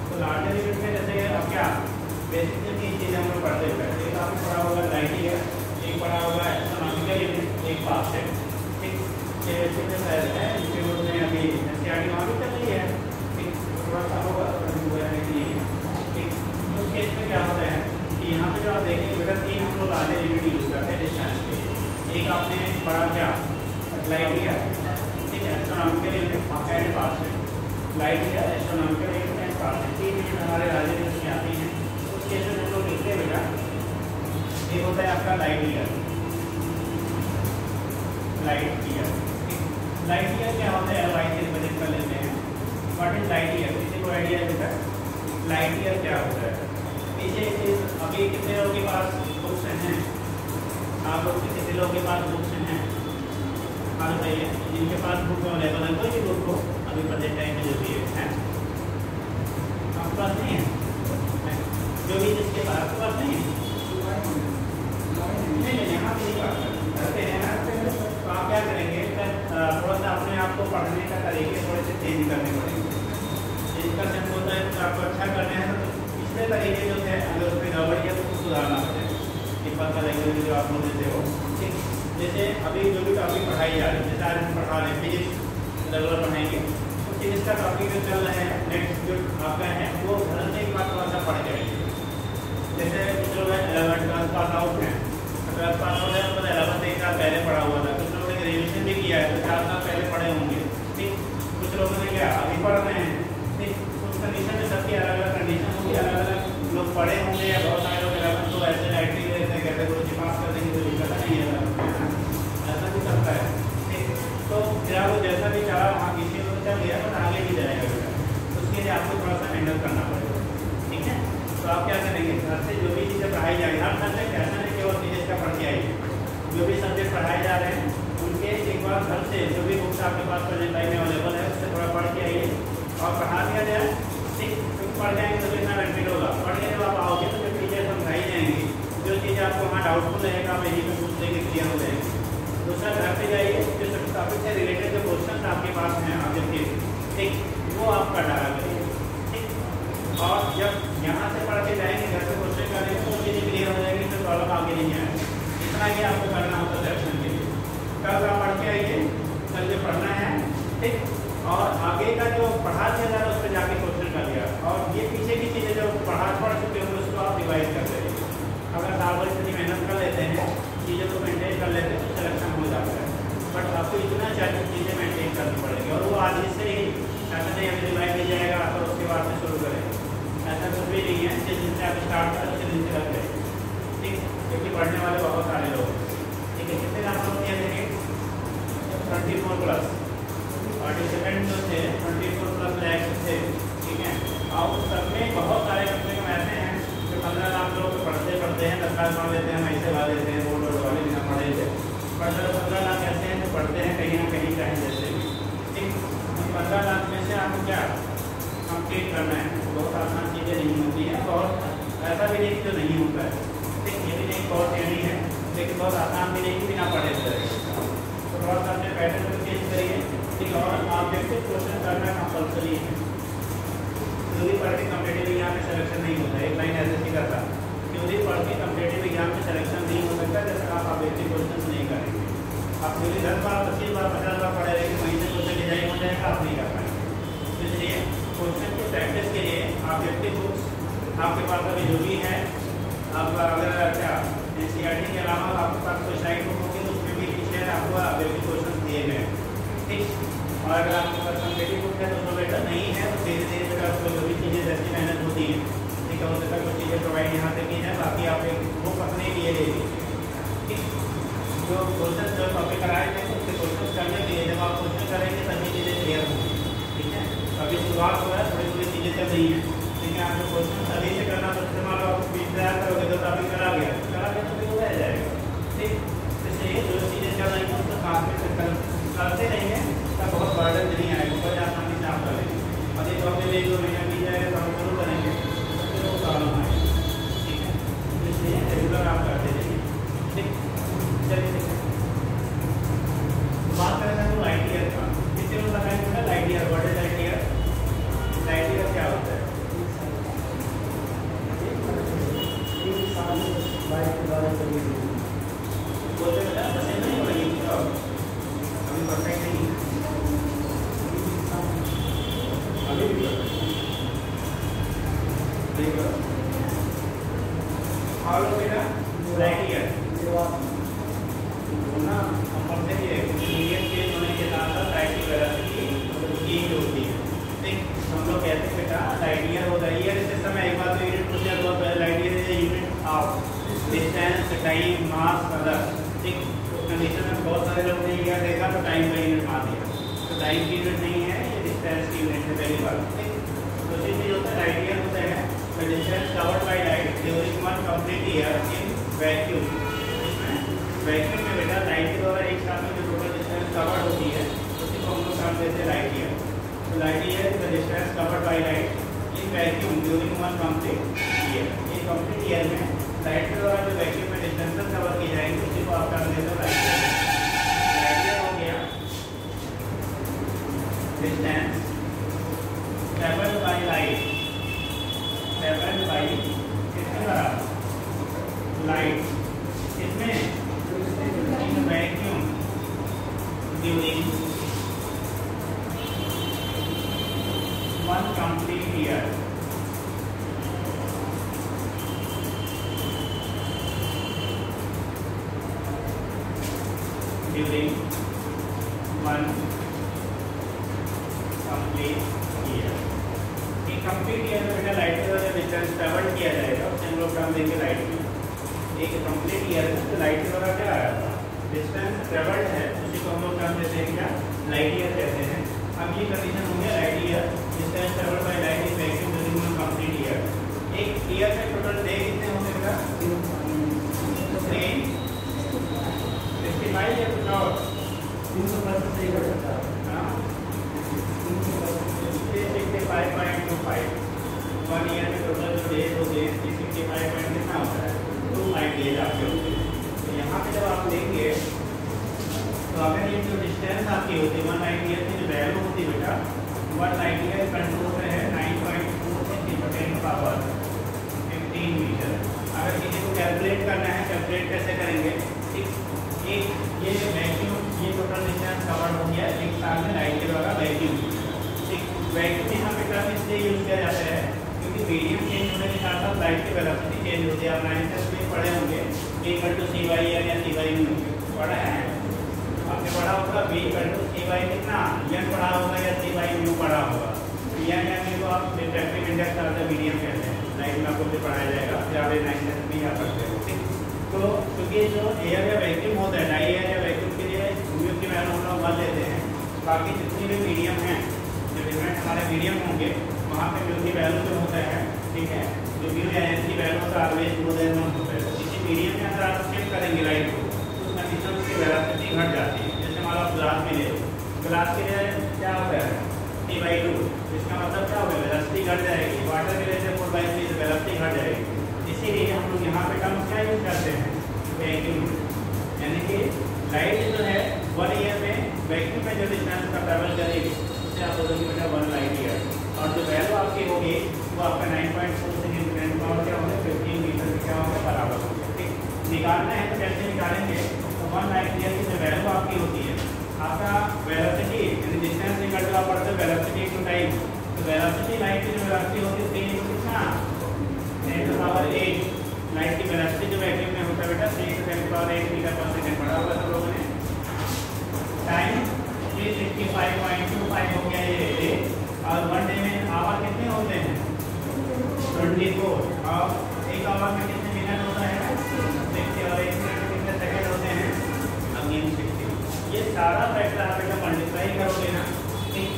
Speaker 1: तो लार्जर यूनिट में जैसे अब क्या बेसिक जो 3 चीज़ें हम लोग पढ़ते हैं। एक आपको पढ़ा होगा लाइटियर, एक पढ़ा होगा एस्ट्रोनॉमिकल यूनिट, एक फास्ट है। ठीक, ये शायद है इसके रूप में अभी एनसीईआरटी वहाँ भी चल रही है। ठीक, थोड़ा सा होगा ठीक। तो केस में क्या होता है कि यहाँ पे जो आप देखेंगे बेटा 3 हम लोग लार्जर यूनिट यूज करते हैं डिस्टेंस के। एक आपने पढ़ा क्या, लाइटियर, ठीक है, एस्ट्रोनॉमिकल यूनिट एंड फास्ट है। Lightyear, astronomical unit and fast है, 3 यूनिट हमारे लार्जर यूनिट में आती हैं। उस केस में हम लोग लिखते हैं बेटा, एक होता है आपका लाइटियर। लाइटियर क्या होता है? वाई से रिप्रेजेंट कर लेते हैं। What is light year? किसी को आइडिया है बेटा लाइटियर क्या होता है? पीछे अभी कितने लोगों के पास बुक्स हैं? आप लोग से कितने लोगों के पास बुक्स हैं? हाँ बताइए, जिनके पास बुक अवेलेबल है कोई भी बुक को अभी प्रेजेंट टाइम में जो भी है आपके पास नहीं है? जो भी जिसके पास आपके पास नहीं है नहीं, यहाँ पे बात करते हैं ना। तो आप क्या करेंगे, थोड़ा सा अपने आप को पढ़ने का तरीके थोड़े से चेंज करने पड़ेंगे। जिनका सेंस होता है तो आपको अच्छा करना है तो पिछले तरीके जो थे अगर उसमें गड़बड़ी है तो उसको सुधारना पड़ेगा। टिप्पण का लैंग्वेज जो आप लोग देते हो, ठीक, जैसे अभी जो भी टॉपिक पढ़ाई जा रही है, जैसे आज हम पढ़ा रहे हैं फिजिक्स, रेगुलर पढ़ाएंगे तो फिजिक्स का टॉपिक जो चल रहा है नेक्स्ट जो आपका है वो घर से एक बार थोड़ा सा पढ़ जाएंगे। जैसे कुछ लोग 11th क्लास पास आउट हैं, 12th पास आउट है तो 11th एक साल पहले पढ़ा हुआ था, कुछ लोगों ने ग्रेजुएशन भी किया है तो 4 साल पहले पढ़े होंगे। ठीक, कुछ लोगों ने क्या अभी पढ़ रहे हैं। ठीक, उस कंडीशन में सबकी अलग अलग कंडीशन होगी, अलग अलग लोग पढ़े होंगे या बहुत सारे लोग 11th तो ऐसे लाइटली लेते हैं, कहते हैं गुरुजी पास कर देंगे तो दिक्कत नहीं है, ऐसा भी सकता है। ठीक, तो फिर वो जैसा भी चाहा वहाँ किसी को चल गया बट आगे भी जाएगा बेटा, उसके लिए आपको थोड़ा सा मेहनत करना पड़ेगा। ठीक है, तो आप क्या करेंगे, घर से जो भी चीज़ें पढ़ाई जाएगी, हर सब्जेक्ट ऐसा नहीं केवल फिजिक्स का पढ़ के आइए, जो भी सब्जेक्ट पढ़ाए जा रहे हैं उनके एक बार घर से जो भी बुक्स आपके पास प्रेजेंट टाइम में अवेलेबल है उससे थोड़ा पढ़ के आइए और पढ़ा दिया जाए। ठीक, क्योंकि पढ़ जाएंगे तो कितना बेनिफिट होगा, पढ़ के जब आप आओगे तो जो चीज़ें समझाई जाएंगी, जो चीज़ें आपको वहाँ डाउटफुल रहेगा आप यहीं पर पूछ लेंगे, क्लियर हो जाएंगे। दूसरा, घर पे जाइए जो टॉपिक से रिलेटेड जो क्वेश्चन आपके पास हैं ऑब्जेक्टिव, ठीक, वो आपका डाला करिए। ठीक, और जब यहाँ से पढ़ के जाएंगे घर पे क्वेश्चन करेंगे तो चीज़ें क्लियर हो जाएगी, तो प्रॉब्लम आगे नहीं आएगी। इतना ही आपको करना होता है सेक्शन के लिए। कल आप पढ़ के आइए, कल जो पढ़ना है, ठीक, और आगे का जो पढ़ा दिया जा रहा है उस पर जाके क्वेश्चन कर लिया, और ये पीछे की चीज़ें जो पढ़ चुके होंगे उसको आप रिवाइज कर देंगे। अगर साल भर इतनी मेहनत कर लेते हैं, चीज़ें को मेंटेन कर लेते हैं तो सिलेक्शन हो जाता है। बट आपको इतना चाहिए चीज़ें मेंटेन करनी पड़ेगी, और वो आज से ही ऐसा नहीं अभी रिवाइज हो जाएगा और उसके बाद से शुरू करेंगे, ऐसा कुछ भी नहीं है। जिस दिन से आप स्टार्ट करें उसी दिन से लग जाए। ठीक, क्योंकि पढ़ने वाले बहुत सारे लोग, ठीक है, कितने आप लोग किए थे? 24+ पार्टिसिपेंट जो थे 24+ लैक्स थे। ठीक है, और उस सब में बहुत सारे कम से कम ऐसे हैं जो 15 लाख लोग पढ़ते हैं, 10 लाख पढ़ लेते हैं, ऐसे वाले लेते हैं, बोर्ड वाले बिना पढ़े थे। पर 15 लाख ऐसे हैं जो पढ़ते हैं कहीं ना कहीं चाहे जैसे भी। ठीक, 15 लाख में से आपको क्या कंप्लीट करना है, बहुत आसान चीज़ें नहीं होती हैं, बहुत ऐसा भी नहीं जो नहीं होता है। ठीक, ये भी नहीं बहुत नहीं है, लेकिन बहुत आसान भी नहीं कि बिना पढ़े हो जाएगा। तो थोड़ा सा अपने पैटर्न को चेंज करिए, ठीक है। और ऑब्जेक्टिव क्वेश्चन करना कंपल्सरी है, थ्योरी पढ़ के कॉम्पिटिटिव एग्जाम में सिलेक्शन नहीं होता। एक लाइन ऐसे सीखा था, थ्योरी पढ़ के कॉम्पिटिटिव एग्जाम में सिलेक्शन नहीं हो सकता जब तक आप ऑब्जेक्टिव क्वेश्चन नहीं करेंगे। आप थ्योरी 10 बार 25 बार 50 बार पढ़े रहेंगे, वहीं से क्वेश्चन डिजाइन हो जाएगा, आप नहीं कर पाएंगे। इसलिए क्वेश्चन की प्रैक्टिस के लिए ऑब्जेक्टिव बुक्स आपके पास अभी जो भी है, आप अगर क्या एनसीईआरटी के अलावा आपके पास कोई साइट बुक होगी तो उसमें भी पीछे आपको ऑब्जेक्टिव क्वेश्चन दिए गए, ठीक। और अगर आपके पास कॉम्पिटिटिव बुक है तो उसमें बेटर नहीं है तो धीरे धीरे बेटा आपको जो भी चीज़ें जैसी मेहनत होती है, ठीक है, उससे तक कुछ चीज़ें प्रोवाइड यहाँ से की है, बाकी आप एक बुक अपने लिए ले लीजिए, ठीक। जो क्वेश्चन जो टॉपिक कराए थे उसके क्वेश्चन करने के लिए जब आप क्वेश्चन करेंगे सभी चीज़ें क्लियर होंगी, ठीक है। अभी शुरुआत हुआ है, थोड़ी थोड़ी चीज़ें चल रही हैं, ठीक है। आपको क्वेश्चन सभी से करना तो मान लो आप बीच तैयार करोगे तो टॉपिक करा गया तो फिर रह जाएगा, ठीक। इसलिए जो चीज़ें चल रही हैं उसको साथ में करते रहेंगे तब बहुत बर्डन नहीं आएगा, बहुत आसानी से आप करेंगे। और ये टॉपिक एक 2 महीना बीत जाएगा तो हम शुरू करेंगे तो वो प्रॉब्लम आएगी, ठीक है। इसलिए रेगुलर आप करते रहिए, ठीक। चलिए बात करें तो लाइट ईयर का, कितने लोग बताएंगे light year, what is light year? Light year क्या होता है? बोलते बेटा पसंद नहीं हो रही तो अभी परफेक्ट नहीं है, अभी भी ठीक है। और बेटा लाइट ईयर ना कंपल्सरी है, मीडियम चेंज होने के साथ साथ लाइट की वेलोसिटी चेंज होती है, ठीक। हम लोग कहते हैं बेटा लाइट ईयर होता है, ईयर सिस्टम में एक बार तो यूनिट पूछ लिया बहुत पहले, light year is unit of distance time mass other, ठीक। कंडीशन में बहुत सारे लोग ने ईयर देखा तो टाइम का यूनिट मान दिया, तो टाइम की यूनिट नहीं है, ये डिस्टेंस की यूनिट है पहली बार, ठीक। तो चीज़ होता है लाइट ईयर होता है the distance covered by light during one complete year in vacuum. Vacuum में बेटा लाइट के द्वारा एक साथ में जो टोटल डिस्टेंस कवर्ड होती है उसी को हम लोग नाम देते हैं लाइट ईयर। तो light year is the distance covered by light in vacuum during one complete year. ये कंप्लीट ईयर में लाइट के द्वारा जो वैक्यूम में डिस्टेंसेस कवर की जाएंगी उसी को आप नाम देते हैं लाइट ईयर। लाइट ईयर हो गया distance travelled by light, travelled bye किसके द्वारा? लाइट, इसमें vacuum during one complete year. During one complete year. एक कंप्लीट ईयर में बेटा लाइट का डिस्टेंस ट्रैवल किया जाएगा उसे हम लोग काम देंगे लाइट में। एक कंप्लीट ईयर में तो लाइट के द्वारा क्या आया था डिस्टेंस ट्रेवल्ड है उसी को हम लोग नाम देते हैं क्या? लाइट ईयर कहते हैं। अब ये कंडीशन हो गया light year distance travelled by light is vacuum during one complete year. एक ईयर में टोटल डे कितने होंगे बेटा? 365 या कुछ और 365 से कर सकता है हां 365.25 वन ईयर में टोटल जो डे हो गए 365 पॉइंट कितना होता है 25 डेज आपके होते हैं। तो यहाँ पे जब आप लेंगे तो अगर ये जो डिस्टेंस आपकी होती है 190 ईयर की जो वैल्यू होती है बेटा 190 ईयर कंट्रोल पे है 9.4 मीटर। अगर किसी को कैलकुलेट करना है कैलकुलेट कैसे करेंगे? एक ये जो वैक्यूम ये टोटल डिस्टेंस कवर हो गया एक साल में लाइट के द्वारा वैक्यूम। ठीक वैक्यूम यहाँ पे टर्म इसलिए यूज किया जाता है क्योंकि मीडियम चेंज होने के साथ साथ लाइट की वेलोसिटी चेंज होती है। आप 9th में पढ़े होंगे V/CY या CY पढ़ा है आपने पढ़ा होगा V/CY कितना n पढ़ा होगा या CY म्यू पढ़ा होगा। n या म्यू को आप refractive index of the medium कहते हैं। लाइट में आपको पढ़ाया जाएगा फिर आप 9th में या पढ़ते हो। ठीक तो क्योंकि जो एयर या वैक्यूम होता है ड्राई एयर या वैक्यूम के लिए म्यू की वैल्यू हम लोग 1 लेते हैं। बाकी जितनी भी मीडियम हैं जो डिफरेंट हमारे मीडियम होंगे वहाँ पे म्यू की वैल्यू जो होता है ठीक है जो म्यू या एन की वैल्यू होता है ऑलवेज मोर देन 1 होता है। इसी मीडियम में अगर आप चेक करेंगे लाइट को तो कंडीशन उसकी वेलोसिटी घट जाती है। जैसे हमारा ग्लास में ले लो ग्लास के लिए क्या होता है T/2 इसका मतलब क्या होगा वेलोसिटी घट जाएगी। वाटर के लिए 4/3 वेलोसिटी घट जाएगी। इसीलिए हम लोग यहाँ पे टर्म क्या यूज करते हैं वैक्यूम यानी कि लाइट जो है 1 ईयर में वैक्यूम में जो डिस्टेंस का ट्रैवल करेगी उसे आप बोलोगे बेटा 1 लाइट ईयर, और जो वैल्यू आपकी होगी वो आपका 9.4 से इंटू 10 पावर क्या होगा 15 मीटर क्या होगा बराबर होगा। ठीक, निकालना है तो कैसे निकालेंगे, तो 1 लाइट ईयर की जो वैल्यू आपकी होती है, आपका वेलोसिटी यानी डिस्टेंस निकल रहा पड़ता है वेलोसिटी इनटू टाइम, तो वेलोसिटी लाइट की जो वेलोसिटी होती है 3 इंटू कितना 10 टू पावर 8, लाइट की वेलोसिटी जो वैक्यूम में होता है बेटा 3 टू 10 पावर 8 मीटर पर सेकंड पढ़ा होगा सब लोगों ने। टाइम 365.25 हो गया ये, और 1 डे में आवर कितने होते हैं 24, और 1 आवर में कितने मिनट होता है 60, और 1 मिनट में कितने सेकंड होते हैं अगेन 60। ये सारा फैक्टर आप बेटा मल्टीप्लाई करोगे ना, ठीक,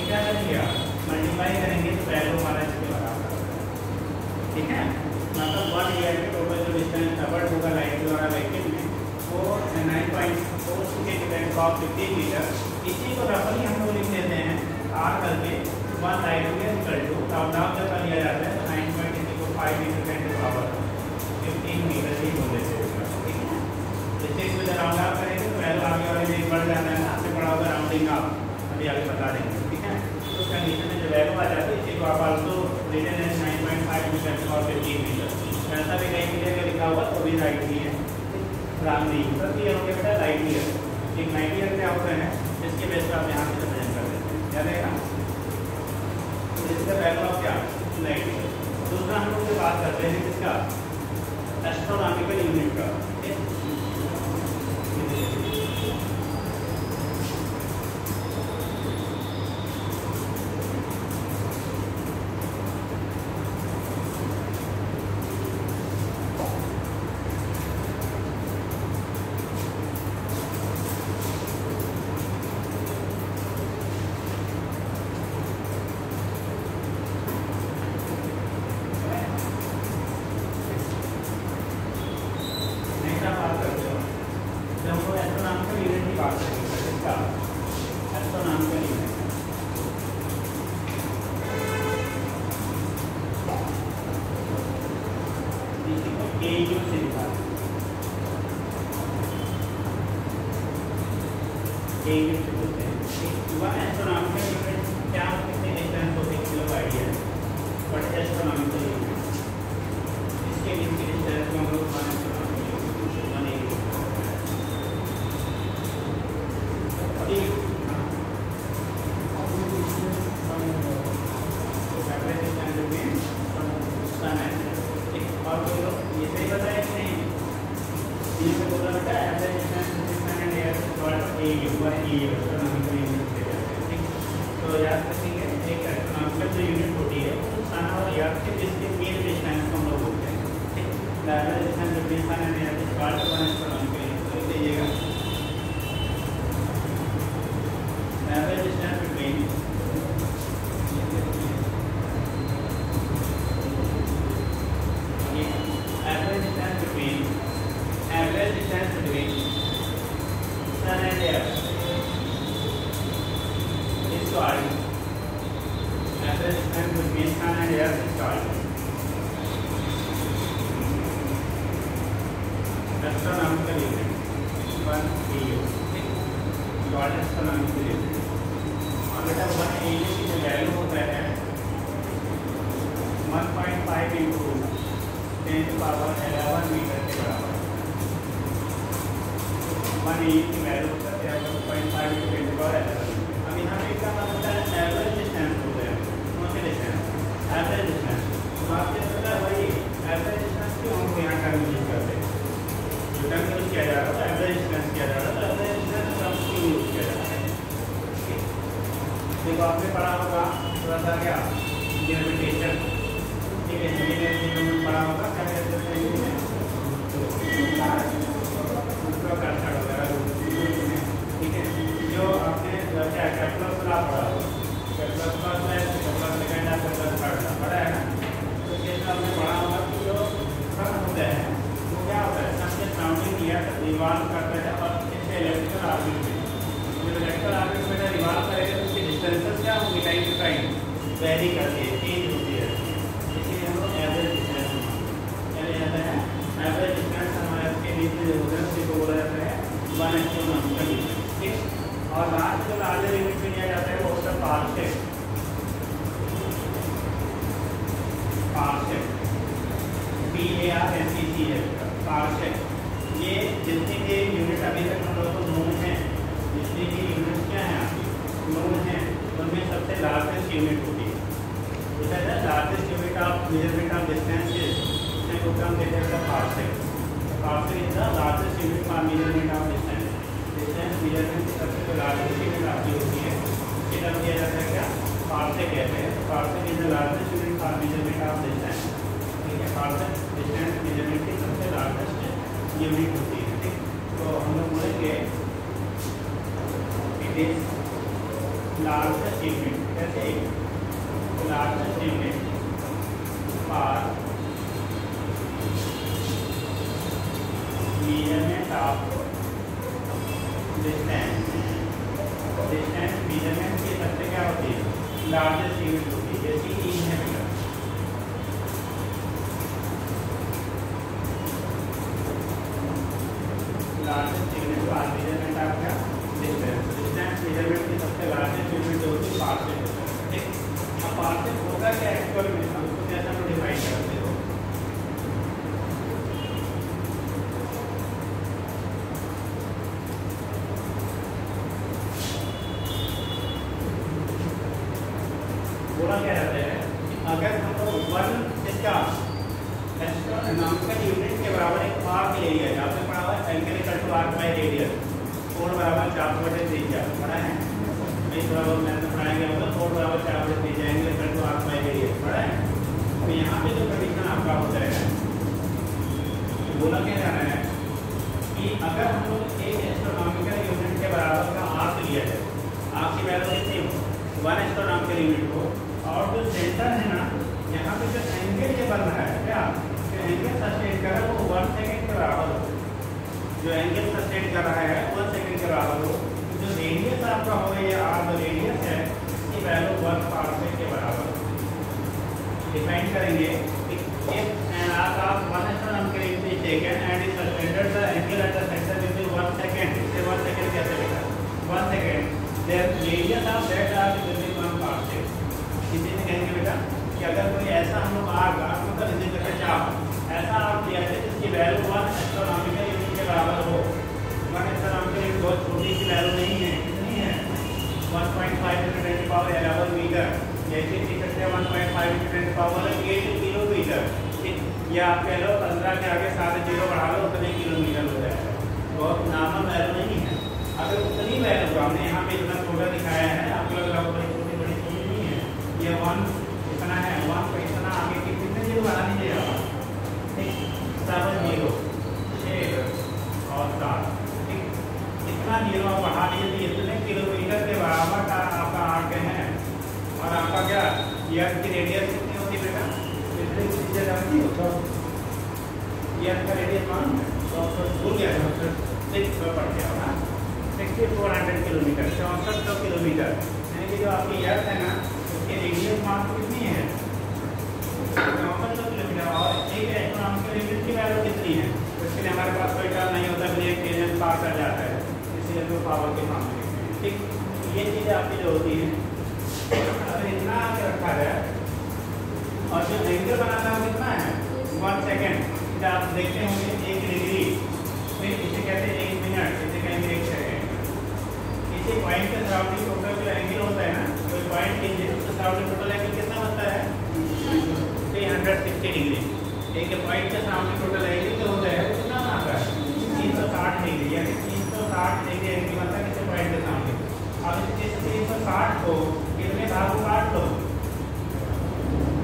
Speaker 1: क्या करेंगे आप मल्टीप्लाई करेंगे तो वैल्यू हमारा इसके बराबर होगा। ठीक है, मतलब 1 ईयर के टोटल जो डिस्टेंस कवर्ड होगा लाइट द्वारा वैक्यूम में वो 9.4 के डिपेंड ऑफ 15 मीटर। इसी को रफली हम लोग लिख देते हैं आर करके 1 light year equal to round off जब कर लिया जाता है तो 9.5 इंटू 10 टू पावर 15 मीटर ही बोल देते हैं। ठीक है, जैसे इसमें राउंड ऑफ करेंगे तो वैल्यू आगे वाले में बढ़ जाता है ना, आपसे बड़ा होगा राउंडिंग ऑफ, अभी आगे बता देंगे। ठीक है, तो उस कंडीशन में जो वैल्यू आ जाती है इसी को आप also written as 9.5 into 10 to power 15 metre, ऐसा भी कहीं मिलेगा लिखा हुआ तो भी राइट ही है, रॉन्ग नहीं। प्रति ईयर होगा बेटा लाइट ईयर, एक लाइट ईयर क्या होता है इसके बेस पर आप यहाँ से रिप्रेजेंट कर देते हैं, क्या रहेगा इसका वैल्यू ऑफ क्या लाइट ईयर। दूसरा हम लोग बात करते हैं किसका एस्ट्रोनॉमिकल यूनिट का। तो याद रखेंगे एक एस्ट्रोनॉमिकल जो यूनिट होती है वो सन और अर्थ के बीच के मीन डिस्टेंस को हम लोग बोलते हैं। ठीक, larger distance between sun and earth is called astronomical unit. तो लीजिएगा average distance between average distance between sun and earth is called average distance between sun and earth is called astronomical unit 1 AU। called astronomical unit। और बेटा 1 AU की जो value होता है 1.5 into 10 power 11 metre के बराबर। 1 AU की value होता है 1.5 इंटू 10 पावर 11। यहाँ पे क्या होता है एवरेज डिस्टेंस होता है, कौन से डिस्टेंस एवरेज डिस्टेंस। तो आपके पता है भाई एवरेज डिस्टेंस क्यों हम यहाँ टर्म यूज करते हैं, जो टर्म यूज किया जा रहा है एवरेज डिस्टेंस किया जा रहा है, तो एवरेज डिस्टेंस टर्म क्यों यूज किया जा रहा है। देखो आपने पढ़ा होगा थोड़ा सा क्या ग्रेविटेशन, ठीक है इंजीनियरिंग में पढ़ा होगा क्या कहते हैं इंजीनियरिंग ठीक है, जो आपने क्या कैप्लर लॉ पढ़ा होगा, कैप्लर लॉ कैप्लर सेकंड और कैप्लर थर्ड पढ़ा है ना। तो इसमें आपने पढ़ा होगा कि जो सन होता है वो क्या होता है सन के सराउंडिंग किया रिवॉल्व करता है और इससे इलेक्ट्रिकल ऑर्बिट में जब इलेक्ट्रिकल ऑर्बिट में रिवॉल्व करेगा तो उसकी डिस्टेंसेस क्या होंगी टाइम टू टाइम वेरी करती है, चेंज होती है। इसीलिए हम लोग एवरेज डिस्टेंस यानी जाता है एवरेज डिस्टेंस हमारे के बीच में जो होता है उसी को बोला जाता है 1 एस्ट्रोनॉमिकल यूनिट। ठीक, और लास्ट जो लार्जर यूनिट में लिया जाता है वो होता है पार्सेक। Parsec PARSEC parsec. ये जितने भी यूनिट अभी तक हम लोग को नोन है, जितने भी यूनिट क्या है आपकी नोन है, उनमें सबसे लार्जेस्ट यूनिट होती है। तो largest unit of measurement of distance इसमें को हम देते हैं parsec. Parsec is the largest unit for measurement of distance. Distance measurement की सबसे जो लार्जेस्ट यूनिट आपकी होती है उसके नाम दिया जाता है क्या, पार्सेक कहते हैं। Parsec is the largest unit for measurement of distance. ठीक है, पार्सेक डिस्टेंस मेजरमेंट की सबसे लार्जेस्ट यूनिट होती है। ठीक, तो हम लोग बोलेंगे इट इज लार्जेस्ट यूनिट। कैसे, largest unit for measurement of distance. Distance measurement की सबसे क्या होती है, लार्जेस्ट यूनिट होती है। जैसे ई है बेटा, largest unit for measurement of क्या, डिस्टेंस। डिस्टेंस मेजरमेंट की सबसे लार्जेस्ट यूनिट जो होती है पार्सेक होता है। ठीक, अब पार्सेक होगा क्या एक्चुअल में, हम उसको कैसे हम डिफाइन करते हो। बोला क्या रहता है, अगर हम लोग वन इसका एस्ट्रोनॉमिकल यूनिट के बराबर एक आर्क ले लिया जाए, आपने पढ़ा हुआ है angle equal to arc by radius. कोण बराबर 4/3 पढ़ा है, नहीं थोड़ा बहुत मैंने पढ़ाएंगे होगा। कोण बराबर 4/3 angle equal to arc by radius पढ़ा है। तो यहाँ पे जो कंडीशन आपका होता है, बोला क्या जा रहा है कि अगर हम लोग एक एस्ट्रोनॉमिकल यूनिट के बराबर का आर्क लिया जाए, आर्क की वैल्यू कितनी हो, 1 एस्ट्रोनॉमिकल यूनिट हो, और जो सेंटर है ना, यहाँ पे जो एंगल ये बन रहा है क्या, जो एंगल सस्टेन कर रहा है वो 1 सेकेंड के बराबर हो। जो एंगल सस्टेन कर रहा है 1 सेकेंड के बराबर हो। जो रेडियस आपका हो, ये आर जो रेडियस है इसकी वैल्यू 1 पार्सेक के बराबर डिफाइन करेंगे। If an arc of 1 astronomical unit is taken and is suspended the angle at the centre with 1 second. इसे 1 सेकेंड कैसे लिखा, 1 second, then radius of that arc will be 1 parsec. इसी में कहेंगे बेटा कि अगर कोई ऐसा हम लोग आर्क मतलब इसी तरह चाप ऐसा आर्क लिया है जिसकी वैल्यू 1 एस्ट्रोनॉमिकल यूनिट के बराबर हो। 1 एस्ट्रोनॉमिकल यूनिट बहुत छोटी सी वैल्यू नहीं है, कितनी है, 1.5 × 10⁻11 मीटर। जैसे लिख सकते हैं 1.5 × 10⁸ किलोमीटर। या आप कह लो 15 के आगे 7 जीरो बढ़ा लो, उतने किलोमीटर हो जाएगा। बहुत नॉर्मल वैल्यू नहीं है। अगर उतनी वैल्यू को हमने यहाँ पे इतना छोटा दिखाया है, आपको लग रहा होगा छोटी बड़ी चीज नहीं है, ये 1 इतना है, 1 को इतना आगे कितने जीरो बढ़ा दीजिएगा, 7 जीरो 6 और 7। ठीक, इतना जीरो आप बढ़ा दीजिए, इतने किलोमीटर के बराबर का आपका आर्क है। और आपका क्या, एर्थ की रेडियस कितनी होती है बेटा, इतनी चीजें जानती हो, एर्थ का रेडियस मालूम है, भूल गया, 6 पढ़ गया ना, 6400 किलोमीटर, 6400 किलोमीटर। यानी कि जो आपकी एर्थ है ना, उसकी रेडियस मास कितनी है, 6400 किलोमीटर। और एक एस्ट्रोनॉमिकल यूनिट की वैल्यू कितनी है, उसके लिए हमारे पास कोई टर्म नहीं होता, फिर एक केजन पार कर जाता है, इसलिए तो पावर के मामले में। ठीक, ये चीज़ें आपकी जो होती हैं, अगर इतना आगे रखा है और जो एंगल बनाना है कितना है, 1 सेकेंड। आप देखते होंगे 1 डिग्री, फिर इसे कहते हैं 1 मिनट, इसे कहेंगे 1 सेकेंड। इसी पॉइंट के सराउंडिंग टोटल जो एंगल होता है ना, कोई पॉइंट के सराउंडिंग टोटल एंगल कितना बनता है, 360 डिग्री। एक पॉइंट के सराउंडिंग टोटल एंगल जो होता है वो कितना आता है, 360 डिग्री। यानी 360 डिग्री एंगल बनता है किसी पॉइंट के सामने। अब इस 360 को कितने भागों काट लो,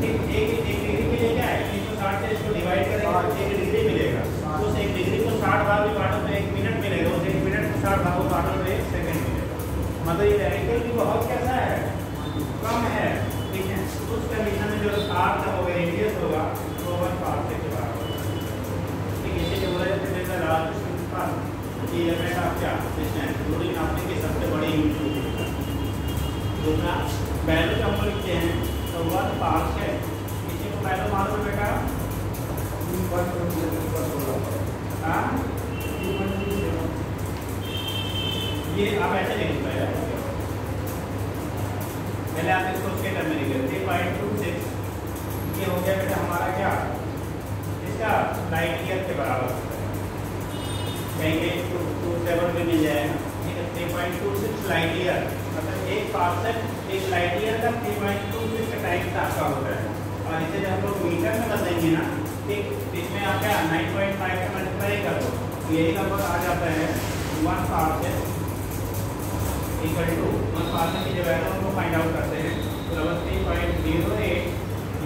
Speaker 1: ठीक, एक डिग्री के लिए क्या है, 360 से इसको डिवाइड करेंगे तो 1 डिग्री मिलेगा। उस 1 डिग्री को 60 भाग में काटो तो 1 मिनट मिलेगा, उस 1 मिनट को 60 भागों काटो तो 1 सेकंड मिलेगा। मतलब ये एंगल भी बहुत कैसा है, कम है। ठीक है, उस कंडीशन में जो आर्क होगा, रेडियस होगा, वो 1 पार्सेक के बराबर। ठीक, इसीलिए बोला जाता है लार्जेस्ट पार्ट ये एलिमेंट आप क्या डिस्टेंस रूलिंग आपने की सबसे बड़ी यूनिट होती है। दूसरा वैल्यू जो हम लिखते हैं तो 1 पार्सेक, इसी को वैल्यू मालूम है बेटा, ये आप ऐसे लिख सकते हैं, पहले आप इसको उसके टर्म में लिखिए 3.26 ये हो गया बेटा हमारा क्या इसका लाइट ईयर के बराबर कहीं कहीं 27 में मिल जाएगा, ठीक है। 3.26 लाइट ईयर मतलब एक पार्सेक एक लाइट ईयर का 3.26 का टाइम आपका होता है, और इसे जब हम लोग मीटर में बदलेंगे ना, ठीक, इसमें आप क्या 9.5 का मल्टीप्लाई कर दो, यही नंबर आ जाता है 1 पार्सेक इक्वल टू 1 पार्सेक की जो वैल्यू हम लोग फाइंड आउट करते हैं तो 3.08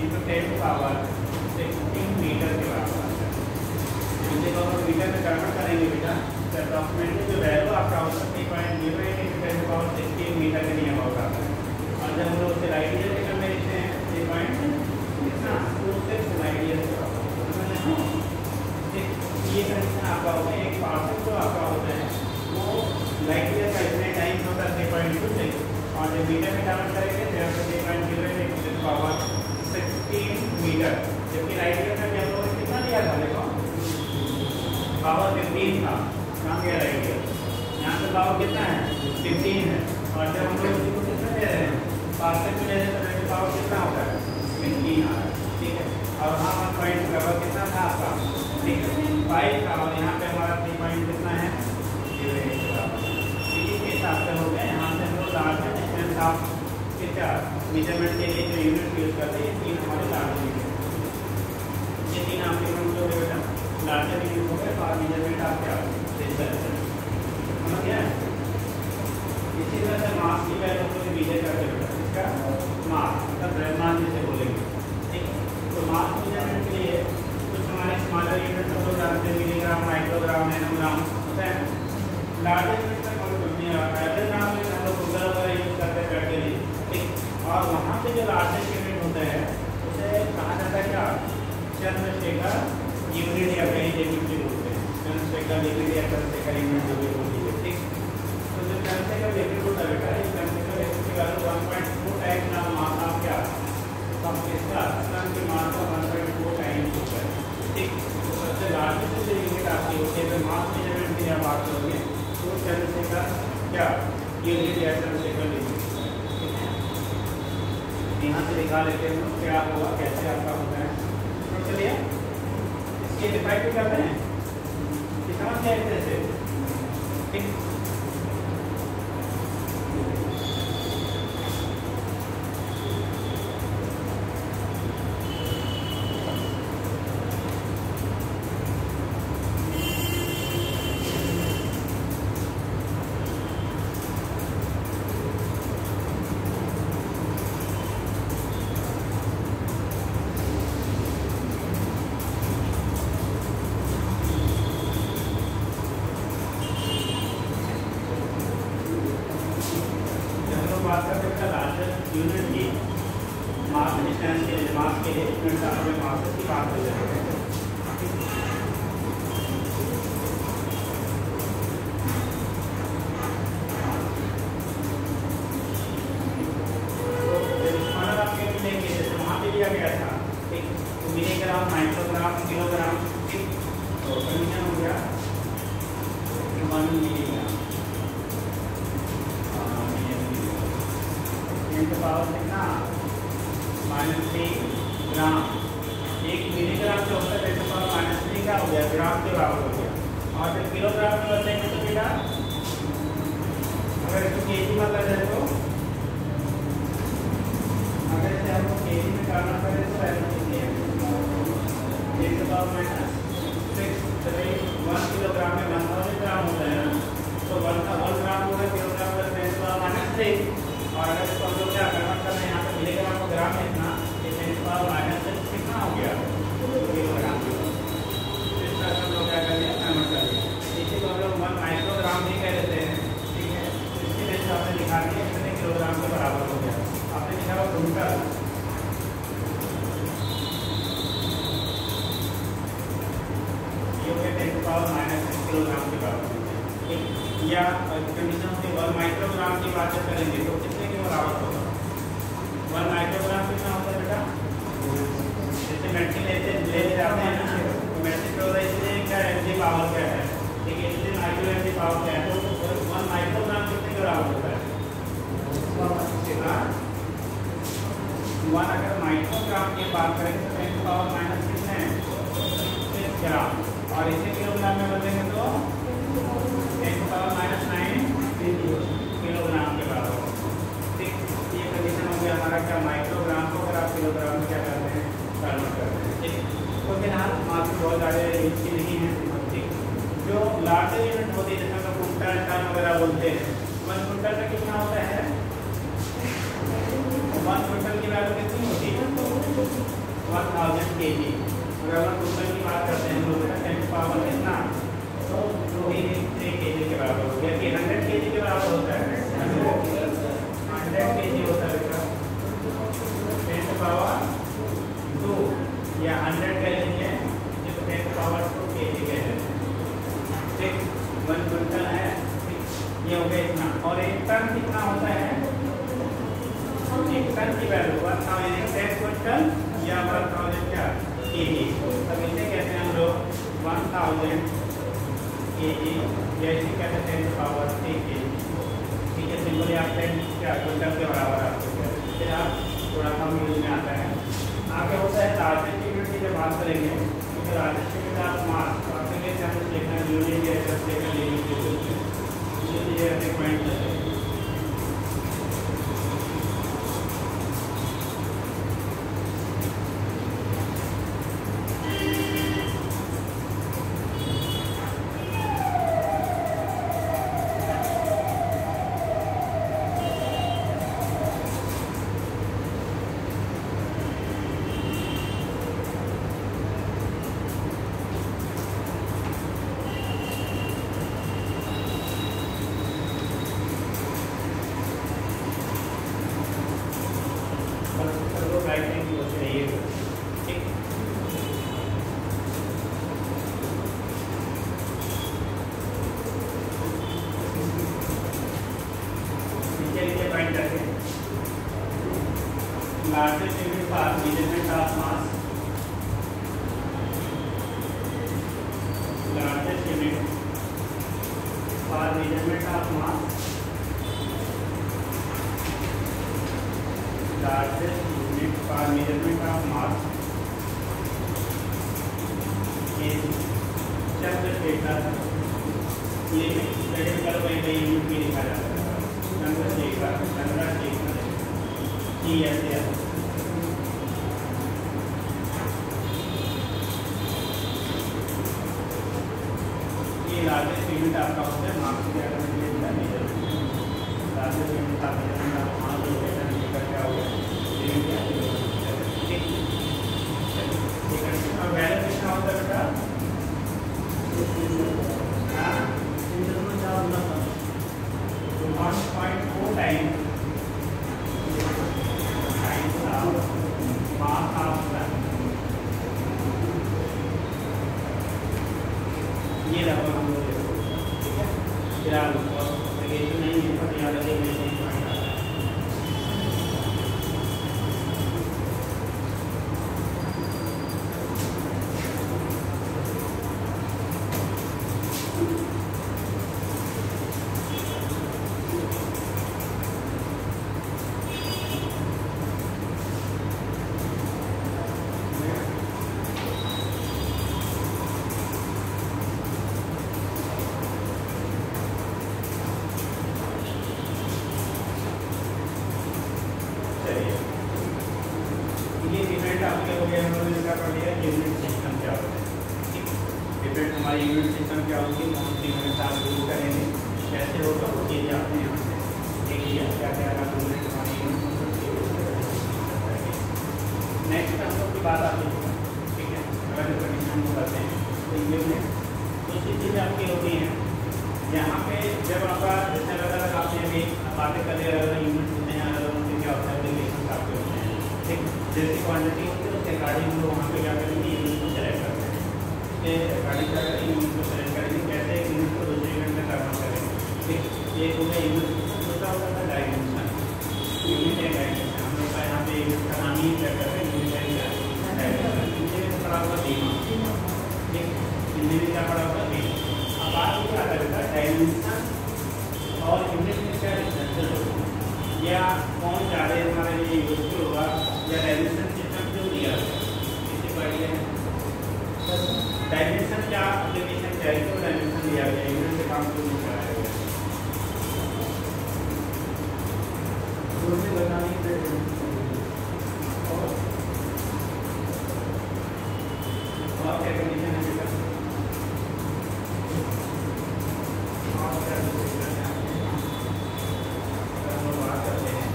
Speaker 1: इंटू 10⁻16 मीटर के बराबर आता है। इसे तो हम मीटर में कन्वर्ट करेंगे बेटा तो अप्रॉक्सीमेटली जो वैल्यू आपका होता है 3.08 इंटू 10⁻16 मीटर के नियम होता है, और जब हम लोग उसे लाइट ईयर के टर्म में लिखते हैं 3.26 लाइट ईयर के बराबर, ये कंडीशन आपका होता है। एक पार्सेक जो आपका होता है वो लाइट ईयर का इतने टाइम होता है 3.26, और जब मीटर में कन्वर्ट करेंगे तो 3.08 मीटर, जबकि लाइट ईयर में हम लोगों ने कितना लिया था देखो पावर 15 था, कहाँ गया लाइट ईयर, यहाँ पे पावर कितना है 15 है, और जब हम लोग इसको कितना दे रहे हैं पार्सेक में ले रहे हैं तो पावर कितना होता है 15 आ रहा है, ठीक है। और हाँ 1 पॉइंट पावर कितना था आपका, ठीक है 5 था, और यहाँ पे हमारा 3 पॉइंट कितना है 0 के हिसाब से हो गया। यहाँ से हम लोग लार्ज डिस्टेंस आप के क्या मेजरमेंट के लिए जो यूनिट यूज करते हैं 3 हमारे लार्ज यूनिट, ये 3 आपके यूनिट हो गए बेटा लार्जर यूनिट हो गए, और मेजरमेंट आप क्या समझ गया। इसी तरह से मास की वैल्यू को मेजर करते बेटा इसका मास मतलब द्रव्यमान जिसे बोलेंगे, ठीक। तो मास मेजरमेंट के लिए कुछ हमारे स्मॉलर यूनिट हम लोग जानते हैं मिलीग्राम, माइक्रोग्राम, नैनोग्राम होता है। लार्जर यूनिट का कोई लार्जर नाम में हम लोग गूगल वगैरह यूज करते हैं के लिए, ठीक। और वहाँ पे जो लार्जर यूनिट होता है उसे कहा जाता है क्या चंद्रशेखर यूनिट या कहीं लिमिट बोलते हैं, चंद्रशेखर लिमिट या चंद्रशेखर यूनिट जो भी होती है, ठीक। तो जो चंद्रशेखर लिमिट होता है बेटा इस चंद्रशेखर लिमिट की वैल्यू 1.2 टाइम्स ना मास आप क्या कम इसका सन की मास का 1.2 टाइम्स होता है, ठीक। तो सबसे लार्जेस्ट जो यूनिट आपकी होती है तो मास मेजरमेंट की जब बात करोगे तो चंद्रशेखर क्या यूनिट या चंद्रशेखर लिमिट, ठीक है। यहाँ से दिखा लेते हैं क्या होगा कैसे आपका होता है, तो चलिए इसके डिफाइड भी करते हैं कि समझ गया इस तरह से, ठीक। बात करते हैं लार्जर यूनिट की मास डिस्टेंस के लिए, मास के लिए यूनिट में मास की बात कर रहे हैं। दिया गया था, ठीक। तो मिलीग्राम, माइक्रोग्राम, किलोग्राम, ठीक। तो कंडीशन हो गया 1 मिलीग्राम पावर कितना -3 ग्राम, 1 मिलीग्राम जो होता है 10⁻³ क्या हो गया ग्राम के बराबर हो गया। और जब किलोग्राम में बदलेंगे तो बेटा अगर इसको केजी में कर जाए तो अगर इसे हम केजी में करना पड़े तो वैल्यू कितनी है 10⁻⁶ 1 किलोग्राम में 1000 ग्राम होता है ना, तो 1 ग्राम होगा किलोग्राम में 10⁻³ और अगर इसको हम लोग क्या कन्वर्ट करना है यहाँ पे मिलीग्राम को ग्राम में इतना 10⁻⁻6 कितना हो गया किलोग्राम, इस तरह से हम लोग क्या कर लिया कन्वर्ट कर लिया। इसी को हम लोग 1 माइक्रोग्राम भी कह देते हैं, ठीक है। इसके लिए आपने लिखा दिया कितने किलोग्राम के बराबर हो गया, आपने लिखा हुआ कुंटल, ये हो गया 10⁻⁻6 किलोग्राम के बराबर, ठीक। या कंडीशन से 1 माइक्रोग्राम की बात करेंगे तो कितने के बराबर होगा 1 माइक्रोग्राम कितना होता है बेटा, जैसे मेडिसिन ले जाते हैं ना तो मेडिसिन पे होता है इसलिए क्या एमजी पावर क्या है, ठीक है, इसलिए माइक्रो एमजी पावर क्या है, तो 1 माइक्रोग्राम की माइक्रोग्राम की बात करेंगे तो 10 पावर माइनस कितने हैं 6 ग्राम, और इसे किलोग्राम में बदलेंगे तो 10 पावर माइनस 9 किलोग्राम के बराबर होगा। ठीक, ये कंडीशन हो गया हमारा क्या माइक्रोग्राम को अगर आप किलोग्राम में क्या करते हैं कन्वर्ट करते हैं। ठीक, तो फिलहाल मात्र बहुत ज़्यादा इसकी नहीं है। ठीक, जो लार्जर यूनिट होती है जिसमें कुंटल टन वगैरह बोलते हैं, 1 कुंटल में कितना होता है 1 कुंटल की वैल्यू कितनी होती है 1000 kg। अगर हम कुंटल की बात करते हैं तो 10 पावर कितना तो 3 kg के बराबर हो गया कि 100 kg के बराबर होता है 100 kg होता है बेटा 10 पावर 2 या 100 कह लीजिए जिसको 10 पावर 2 kg कहते हैं। ठीक, 1 कुंटल है ये हो गया इतना, और 1 टन कितना होता है 1 टन की वैल्यू 1000 क्विंटल या 1000 क्या केजी, तब इसे कहते हैं हम लोग 1000 केजी या इसे कहते हैं 10 पावर 3 केजी। ठीक है, सिंपली आप 10 क्या क्विंटल के बराबर आपको कहते हैं। फिर आप थोड़ा कम यूज में आता है। आगे होता है लार्जेस्ट यूनिट की जब बात करेंगे तो लार्जेस्ट यूनिट आप मास आपके लिए हम देखना यूनिट या सेकंड यूनिट ये ऐसे पॉइंट है। Largest unit for measurement of mass. Largest unit for measurement of mass. Largest unit for measurement of mass is Chandrashekhar. ये सेकंड करो भाई यूनिट में लिखा जाता है चंद्रशेखर TSL। ये लार्जेस्ट यूनिट आपका होता है मार्क्स के लार्जेस्ट यूनिट आप मास लोकेशन लेकर क्या हो गया और वैल्यू कितना होता है बेटा 1.4 टाइम ये लगभग हम लोग ठीक है। फिलहाल नहीं है पर याद रखिए हमारी यूनिट सिस्टम क्या होगी यूनिट आप शुरू करेंगे कैसे होगा वो चीज़ आपने यहाँ से देख लिया क्या क्या यूनिट हमारी नेक्स्ट हम लोग की बात आती है। ठीक है, अगर कंडीशन को करते हैं तो यूनिट दूसरी चीज़ें आपकी होती हैं यहाँ पे जब आपका जैसे अलग अलग आपने अभी बातें कर ली अलग अलग यूनिट होते हैं अलग अलग उनके क्या होता है रिलेशन आपके होते हैं। ठीक, जैसी क्वान्टिटी होती है उसके अकॉर्डिंग हम लोग वहाँ पे क्या करेंगे यूनिट को सेलेक्ट करते हैं अकॉर्डिंग क्या करेंगे यूनिट को सेलेक्ट करेंगे कैसे एक यूनिट को दूसरे यूनिट में करना करेंगे। ठीक, एक हो गया यूनिट दूसरा होता है डायमेंशन। यूनिट है डायमेंशन हम लोग का यहाँ पे यूनिट का नाम ही क्या करते हैं यूनिट है डायमेंशन। हिंदी में पढ़ा हुआ बीमा। ठीक, हिंदी में क्या पढ़ा हुआ बीमा। अब बात क्या करेगा डायमेंशन और यूनिट में क्या डिफरेंसेस होगा या कौन ज़्यादा हमारे लिए यूजफुल होगा या डायमेंशन काम तो नहीं कराया गया।
Speaker 2: रोटी बनानी है
Speaker 1: और क्या कंडीशन है बेटा? आप क्या कंडीशन है? हम लोग बात करते हैं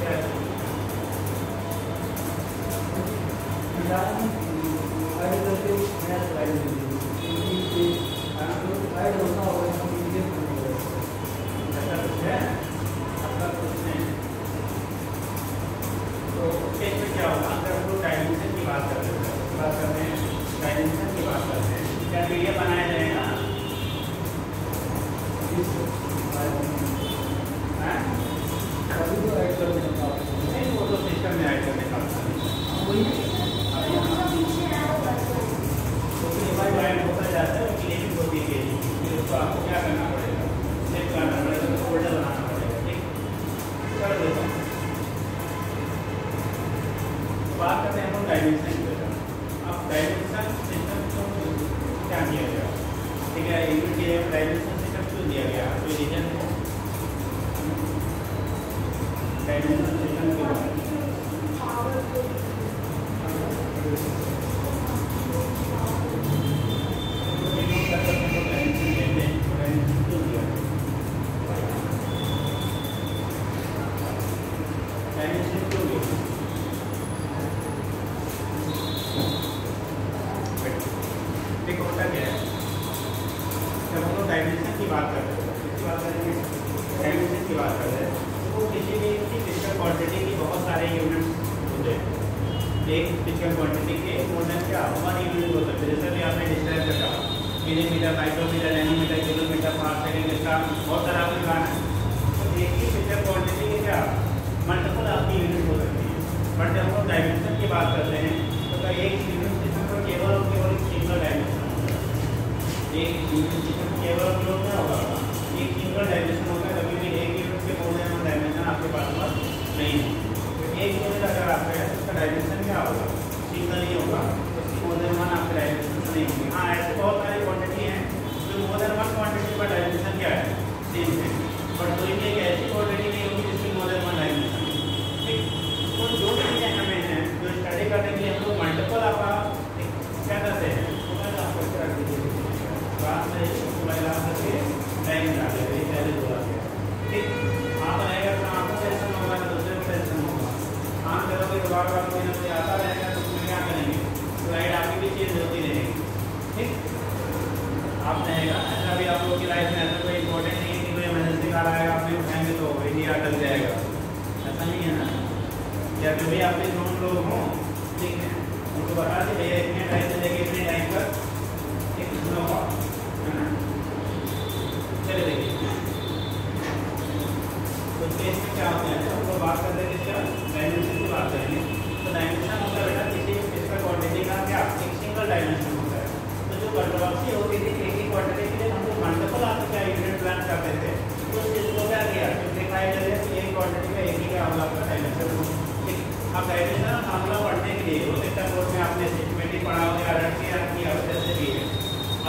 Speaker 1: क्या है? ऐसा कुछ है? आपका कुछ नहीं। तो इसमें क्या होगा? अगर हम लोग डायमेंशन की बात करते हैं, डायमेंशन की बात करते हैं, क्या मीडिया बनाया जाएगा? हाँ? नहीं, वो तो सिस्टम में ऐड करने का होता है। होता जाता है, लेकिन होती है फिर उसको आपको क्या करना पड़ेगा? सेट करना पड़ेगा, तो फोल्डर बनाना पड़ेगा। ठीक, कर देता हूँ। बात करते हैं हम डायमेंशन की। अब डायमेंशन सिस्टम को क्या किया गया? ठीक है, यूनिट के डायमेंशन सिस्टम क्यों दिया गया? कोई रीजन है? डायमेंशन सिस्टम के बारे में एक फिजिकल क्वांटिटी के मोर देन क्या 1 यूनिट हो सकते हैं। जैसे भी आपने डिस्क्राइब किया millimetre, micrometre, nanometre, kilometre, part second, इसका बहुत सारा आपने कहा है। तो एक ही फिजिकल क्वांटिटी के क्या मल्टीपल आपकी यूनिट हो सकती है। बट जब हम डायमेंशन की बात करते हैं तो एक यूनिट सिस्टम पर केवल और केवल एक सिंगल डायमेंशन होता है। एक यूनिट सिस्टम केवल और केवल क्या होगा? एक सिंगल डायमेंशन होगा। कभी भी एक यूनिट के मोर देन डायमेंशन आपके पास नहीं है। एक यूनिट अगर आपका है तो उसका डायमेंशन क्या होगा? सिंगल ही होगा। उसकी मोर देन वन आपके डायमेंशन नहीं होंगे। हाँ, ऐसे बहुत सारी क्वांटिटी हैं जो मोर देन वन क्वांटिटी का डायमेंशन क्या है? सेम है। बट कोई भी एक ऐसी क्वांटिटी नहीं होगी जिसकी मोर देन वन डायमेंशन। ठीक, तो जो चीज़ें हमें हैं जो स्टडी करने के लिए हम लोग मल्टीपल आपका क्या करते हैं? आप करके रख दीजिए बात में मोबाइल आप करके टाइम डाल देते पहले बोला गया। ठीक, आप रहेगा तो आपको टेंशन होगा, दूसरे को टेंशन होगा। काम करोगे तो बार बार कोई ना कोई आता रहेगा तो उसमें क्या करेंगे? स्लाइड आपकी भी चेंज होती रहेगी। ठीक, आप रहेगा ऐसा भी आप लोगों की लाइफ में ऐसा कोई इंपॉर्टेंट नहीं है कि कोई इमरजेंसी आ रहा है आपने उठाएंगे तो इंडिया अटक जाएगा, ऐसा नहीं है ना। या जो भी आपके नॉन लोग हों, ठीक है, उनको बता दें भैया इतने टाइम से लेके इतने टाइम तक एक होगा, है ना। चलिए देखिए तो केस में क्या होता है, हम लोग बात करते हैं क्या डायमेंशन की बात करेंगे। तो डायमेंशन होता है बेटा किसी फिजिकल क्वांटिटी का क्या एक सिंगल डायमेंशन होता है। तो जो कंट्रोवर्सी होती थी एक ही क्वांटिटी के लिए हम लोग मल्टीपल आपको क्या यूनिट प्लान करते थे, तो इसको क्या किया सिंप्लीफाई कर दिया कि एक क्वांटिटी का एक ही क्या होगा आपका डायमेंशन। ठीक, अब डायमेंशन मामला पढ़ने के लिए हो सकता है बोर्ड में आपने सिस्टमेटिक पढ़ा हो या अलग किया जैसे भी है।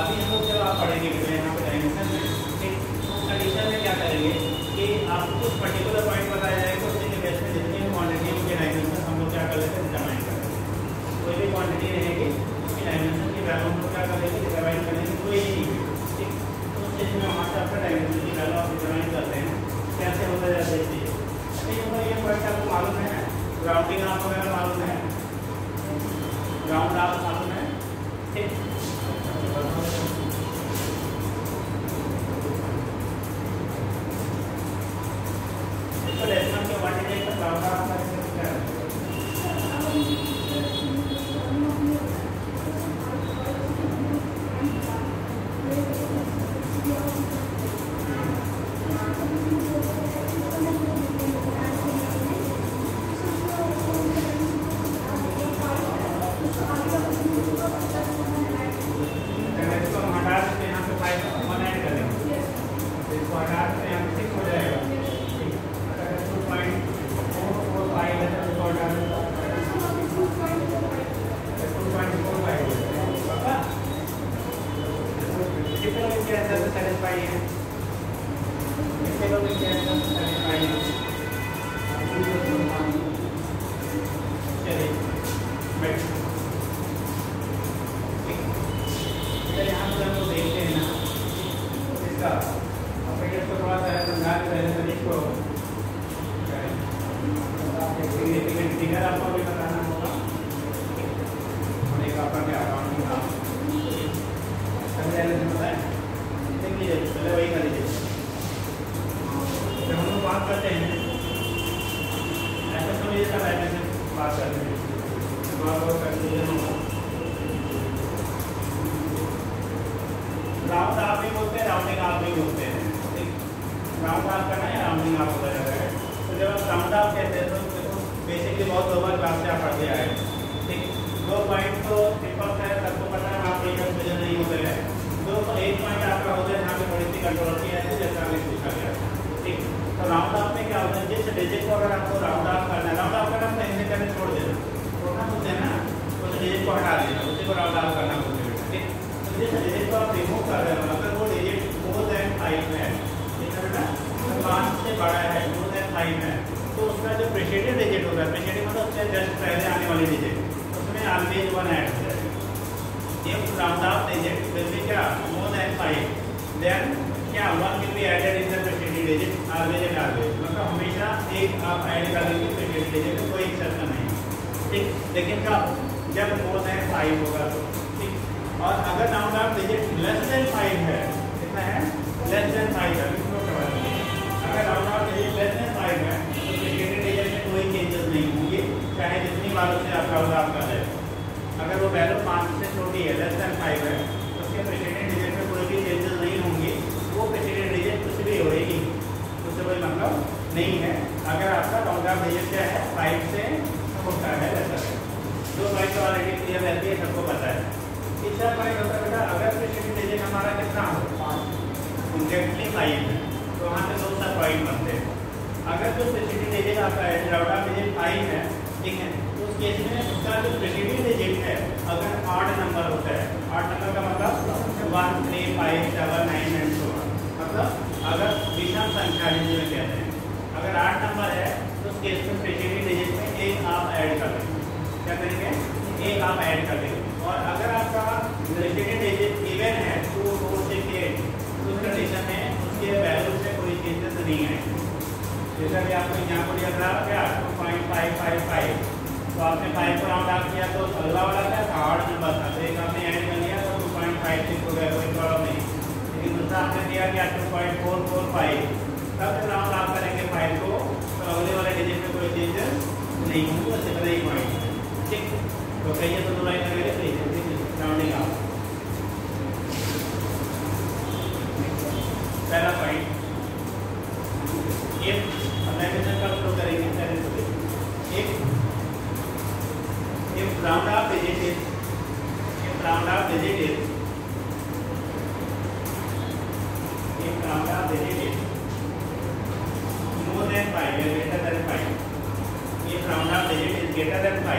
Speaker 1: अभी हम लोग जब आप पढ़ेंगे यहाँ पे डायमेंशन में, ठीक, कंडीशन में क्या करेंगे कि आपको कुछ पर्टिकुलर पॉइंट बताया जाएगा, उसके बेस में जितनी भी क्वांटिटी के डायमेंशन हम लोग क्या कर लेते हैं डिटरमाइन कर लेते हैं। कोई भी क्वांटिटी रहेगी उसकी डायमेंशन की वैल्यू हम लोग क्या कर लेंगे डिटरमाइन करेंगे, कोई नहीं है। ठीक, तो उस चीज़ में वहाँ से आपका डायमेंशन की वैल्यू आप डिटरमाइन करते हैं। कैसे होता जाता है चीज़? ठीक, ये पॉइंट आपको मालूम है, ग्राउंडिंग आप वगैरह मालूम है, ग्राउंड आप मालूम है। ठीक, तो लेसन के क्वांटिटी का ग्राउंड आप क्या है? कितने लोग इसके आंसर से सेटिस्फाई हैं? कितने लोग इसके आंसर से सेटिस्फाई हैं? चलिए बैठ। तो यहाँ पर हम लोग देखते हैं ना इसका ऑपरेटर को थोड़ा सा समझा के पहले तरीके को सिग्निफिकेंट फिगर आपको भी बताना होगा और एक आपका क्या अकाउंटिंग नाम पता है देख लीजिए पहले वही कर लीजिए। जब हम लोग बात करते हैं ऐसा समझिए सब ऐसे से बात करते हैं राउंड आप भी बोलते हैं राउंडिंग आप भी बोलते हैं। राउंड आप करना है राउंडिंग आप होता जाता है। तो जब आप राउंड आप कहते हैं तो बेसिकली बहुत लोअर क्लास से आप पढ़ते आए ठीक। दो पॉइंट तो सिंपल है सबको पता है आप एक कंफ्यूजन नहीं होते हैं। दो एक पॉइंट आपका होता है जहाँ पे थोड़ी सी कंट्रोवर्सी है जैसा अभी पूछा गया ठीक। तो राउंड ऑफ में क्या होता है जिस डिजिट को अगर आपको राउंड ऑफ करना है राउंड ऑफ करना तो ऐसे करने छोड़ देना छोड़ना बोलते हैं ना उस डिजिट को हटा देना उसी को राउंड ऑफ करना बोलते हैं ठीक। तो जिस डिजिट को आप रिमूव कर रहे हो अगर वो डिजिट मोर देन 5 है ठीक है बेटा 5 से बड़ा है मोर देन 5 है तो उसका जो प्रीसीडेंट डिजिट होता है प्रीसीडेंट मतलब उससे जस्ट पहले आने वाली डिजिट उसमें ऑलवेज 1 ऐड हो जाएगा। ये round off digit will be क्या मोर देन 5 देन क्या 1 will be added in the precedent digit always and always मतलब हमेशा एक आप ऐड कर देंगे प्रीसीडेंट डिजिट में कोई एक्सेप्शन नहीं ठीक। लेकिन कब जब मोर देन 5 होगा तो ठीक। और अगर round off digit less than 5 है कितना है लेस देन 5 है अगर round off digit less than 5 है तो प्रीसीडेंट डिजिट में कोई चेंजेस नहीं होंगे चाहे जितनी बार उससे आप राउंड ऑफ कर रहे हो। अगर वो वैल्यू 5 से छोटी है लेस देन 5 है तो उसके प्रीसीडेंट डिजिट में कोई भी चेंजेस नहीं होंगे वो प्रीसीडेंट डिजिट कुछ भी होगी उससे कोई मतलब नहीं है। अगर आपका राउंड ऑफ डिजिट क्या है 5 से छोटा है लेसर है जो पॉइंट ऑलरेडी क्लियर रहती है सबको पता है। तीसरा पॉइंट होता है बेटा अगर प्रीसीडेंट डिजिट हमारा कितना हो एग्जैक्टली 5 है तो वहाँ पे दो सा पॉइंट बनते हैं। अगर जो प्रीसीडेंट डिजिट आपका राउंड ऑफ डिजिट 5 है ठीक है तो उस केस में उसका जो प्रीसीडेंट डिजिट है अगर ऑड नंबर होता है ऑड नंबर का मतलब 1 3 5 7 9 एंड सो ऑन मतलब अगर विषम संख्या जिसे कहते हैं अगर 8 नंबर है तो उस केस में प्रीसीडेंट डिजिट में एक आप ऐड कर देंगे क्या करेंगे एक आप ऐड कर देंगे। और अगर आपका प्रीसीडेंट डिजिट इवन है 2 4 6 8 तो उस कंडीशन में उसके वैल्यू से कोई चेंजेस नहीं आएंगे। जैसा कि आपको एग्जाम्पल दिया था क्या 2.555 तो आपने 5 को राउंड ऑफ किया तो अगला वाला क्या था ऑड नंबर था तो एक आपने ऐड कर लिया तो 2.56 हो गया कोई प्रॉब्लम नहीं। लेकिन दूसरा आपने दिया क्या 2.445 तब जब राउंड ऑफ करेंगे 5 को तो अगले वाले डिजिट में कोई चेंजेस नहीं होंगे बस इतना ही पॉइंट ठीक। तो कहिए तो 2 लाइन करेंगे सही राउंडिंग ऑफ। पहला पॉइंट एप्लीकेशन का उपयोग करेंगे पहले तो if round of digit is if round of digit is more than 5 or greater than 5 if round of digit is greater than 5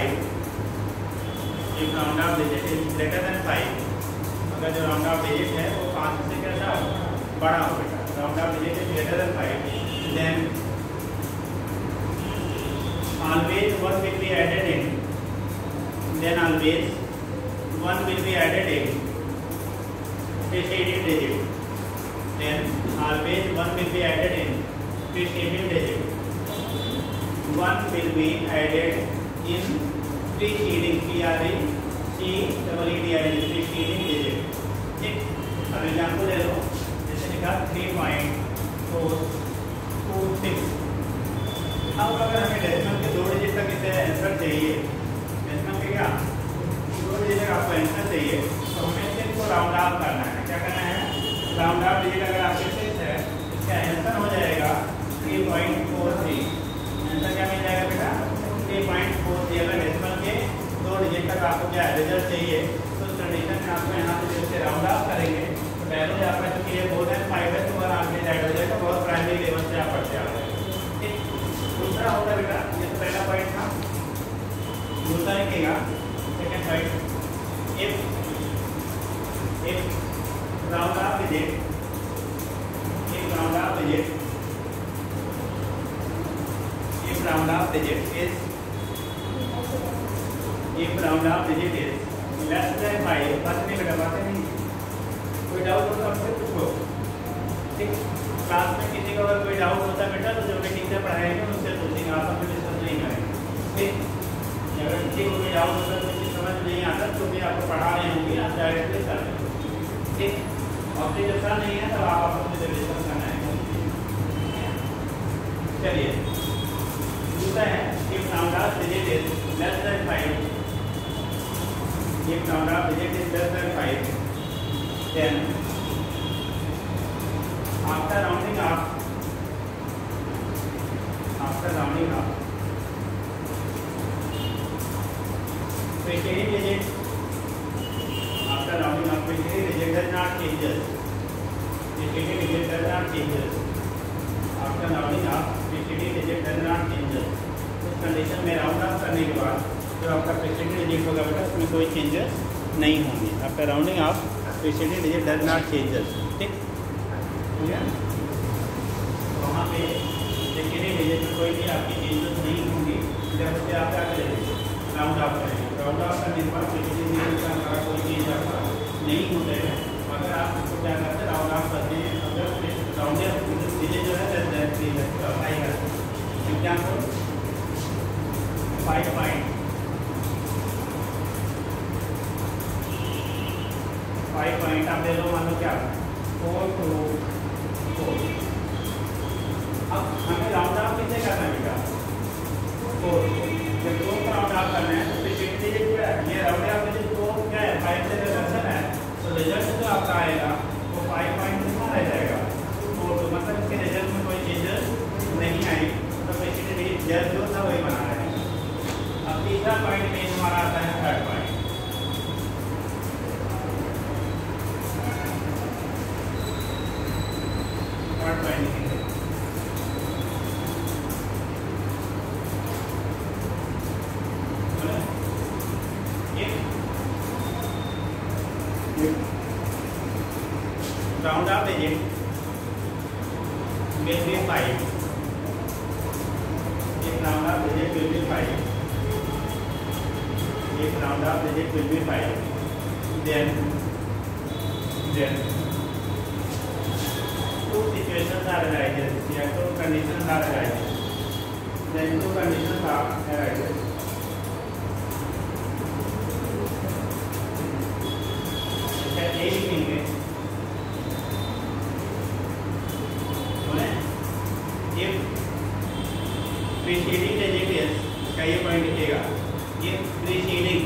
Speaker 1: if round of digit is greater than 5 अगर जो round of digit है वो 5 से कैसा बड़ा हो बेटा round of digit is greater than 5 then always 1 will be added in then always 1 will be added in preceding digit then always 1 will be added in preceding digit 1 will be added in preceding preceding digit ठीक। अब example ले लो जैसे लिखा 3.426 अब अगर हमें decimal के 2 digit तक इसे आंसर चाहिए डेसिमल के क्या 2 डिजिट का आपको आंसर चाहिए तो हमें सिर्फ को राउंड ऑफ करना है। क्या करना है राउंड ऑफ डिजिट अगर आपके 6 है इसका आंसर हो जाएगा 3.43 आंसर क्या मिल जाएगा बेटा 3.43 अगर डेसिमल के 2 डिजिट तक आपको क्या रिजल्ट चाहिए तो उस कंडीशन में आपको यहाँ पे जैसे राउंड ऑफ करेंगे तो वैल्यू आपका चूंकि ये मोर देन 5 है तो 1 आगे ऐड हो जाएगा बहुत प्राइमरी लेवल से आप पढ़ते आ रहे हैं ठीक। दूसरा होगा बेटा ये तो पहला पॉइंट था। दूसरा लिखेगा second point if round of digit, if round off digit is less than 5, बात नहीं बेटा, बातें नहीं, कोई डाउट हो तो आपसे पूछो, ठीक। क्लास में किसी को अगर कोई डाउट होता है बेटा तो जो भी टीचर पढ़ाएंगे उनसे पूछेंगे, आप अपने डिस्कस नहीं करेंगे, ठीक। अगर किसी को कोई डाउट होता है, कोई चीज़ समझ नहीं आता तो भी आपको पढ़ा रहे होंगे, आप डायरेक्टली कर लेंगे, ठीक। और फिर जैसा नहीं है तो आप अपने से डिस्कस करना है। चलिए दूसरा है if round off digit is less than 5, if round off digit is less than 5, then after rounding off preceding digit does not changes. Preceding digit does not changes. After rounding off preceding digit does not changes. उस condition में round of करने के बाद जो आपका preceding digit होगा बेटा उसमें कोई चेंजेस नहीं होंगे। After rounding off preceding digit does not changes, ठीक है। वहाँ पे प्रीसीडिंग डिजिट में कोई भी आपकी चेंजेस नहीं होंगी, जब उससे आप क्या करेंगे, राउंड ऑफ करेंगे। राउंड ऑफ करने के बाद प्रीसीडिंग डिजिट का हमारा कोई चेंज आपका नहीं होता है। अगर आप इसको क्या करते हैं, राउंड ऑफ करते हैं, अगर राउंड ऑफ डिजिट जो है अप्लाई करते हैं। एग्जाम्पल 5 पॉइंट आप दे दो, मान लो क्या 4 to 4। अब हमें राउंड ऑफ कितने करना है बेटा, 4। जब 2 का राउंड ऑफ करना है तो प्रीसीडिंग डिजिट क्या है, ये राउंड ऑफ डिजिट 2 क्या है, 5 से रिडक्शन है, तो रिजल्ट जो आपका आएगा वो 5 पॉइंट कितना रह जाएगा, 4। तो मतलब इसके रिजल्ट में कोई चेंजेस नहीं आई, तो प्रीसीडिंग डिजिट जो था वही बना रहेगा। अब तीसरा पॉइंट में हमारा आता है थर्ड पॉइंट। थर्ड पॉइंट लिखेंगे, round off digit will be 5, if round off digit will be 5, if round off digit will be 5, then two situations are arises, या two conditions are arises, then two conditions are arises. अच्छा ये लिखेंगे, if preceding digit is का ये point लिखिएगा, ये preceding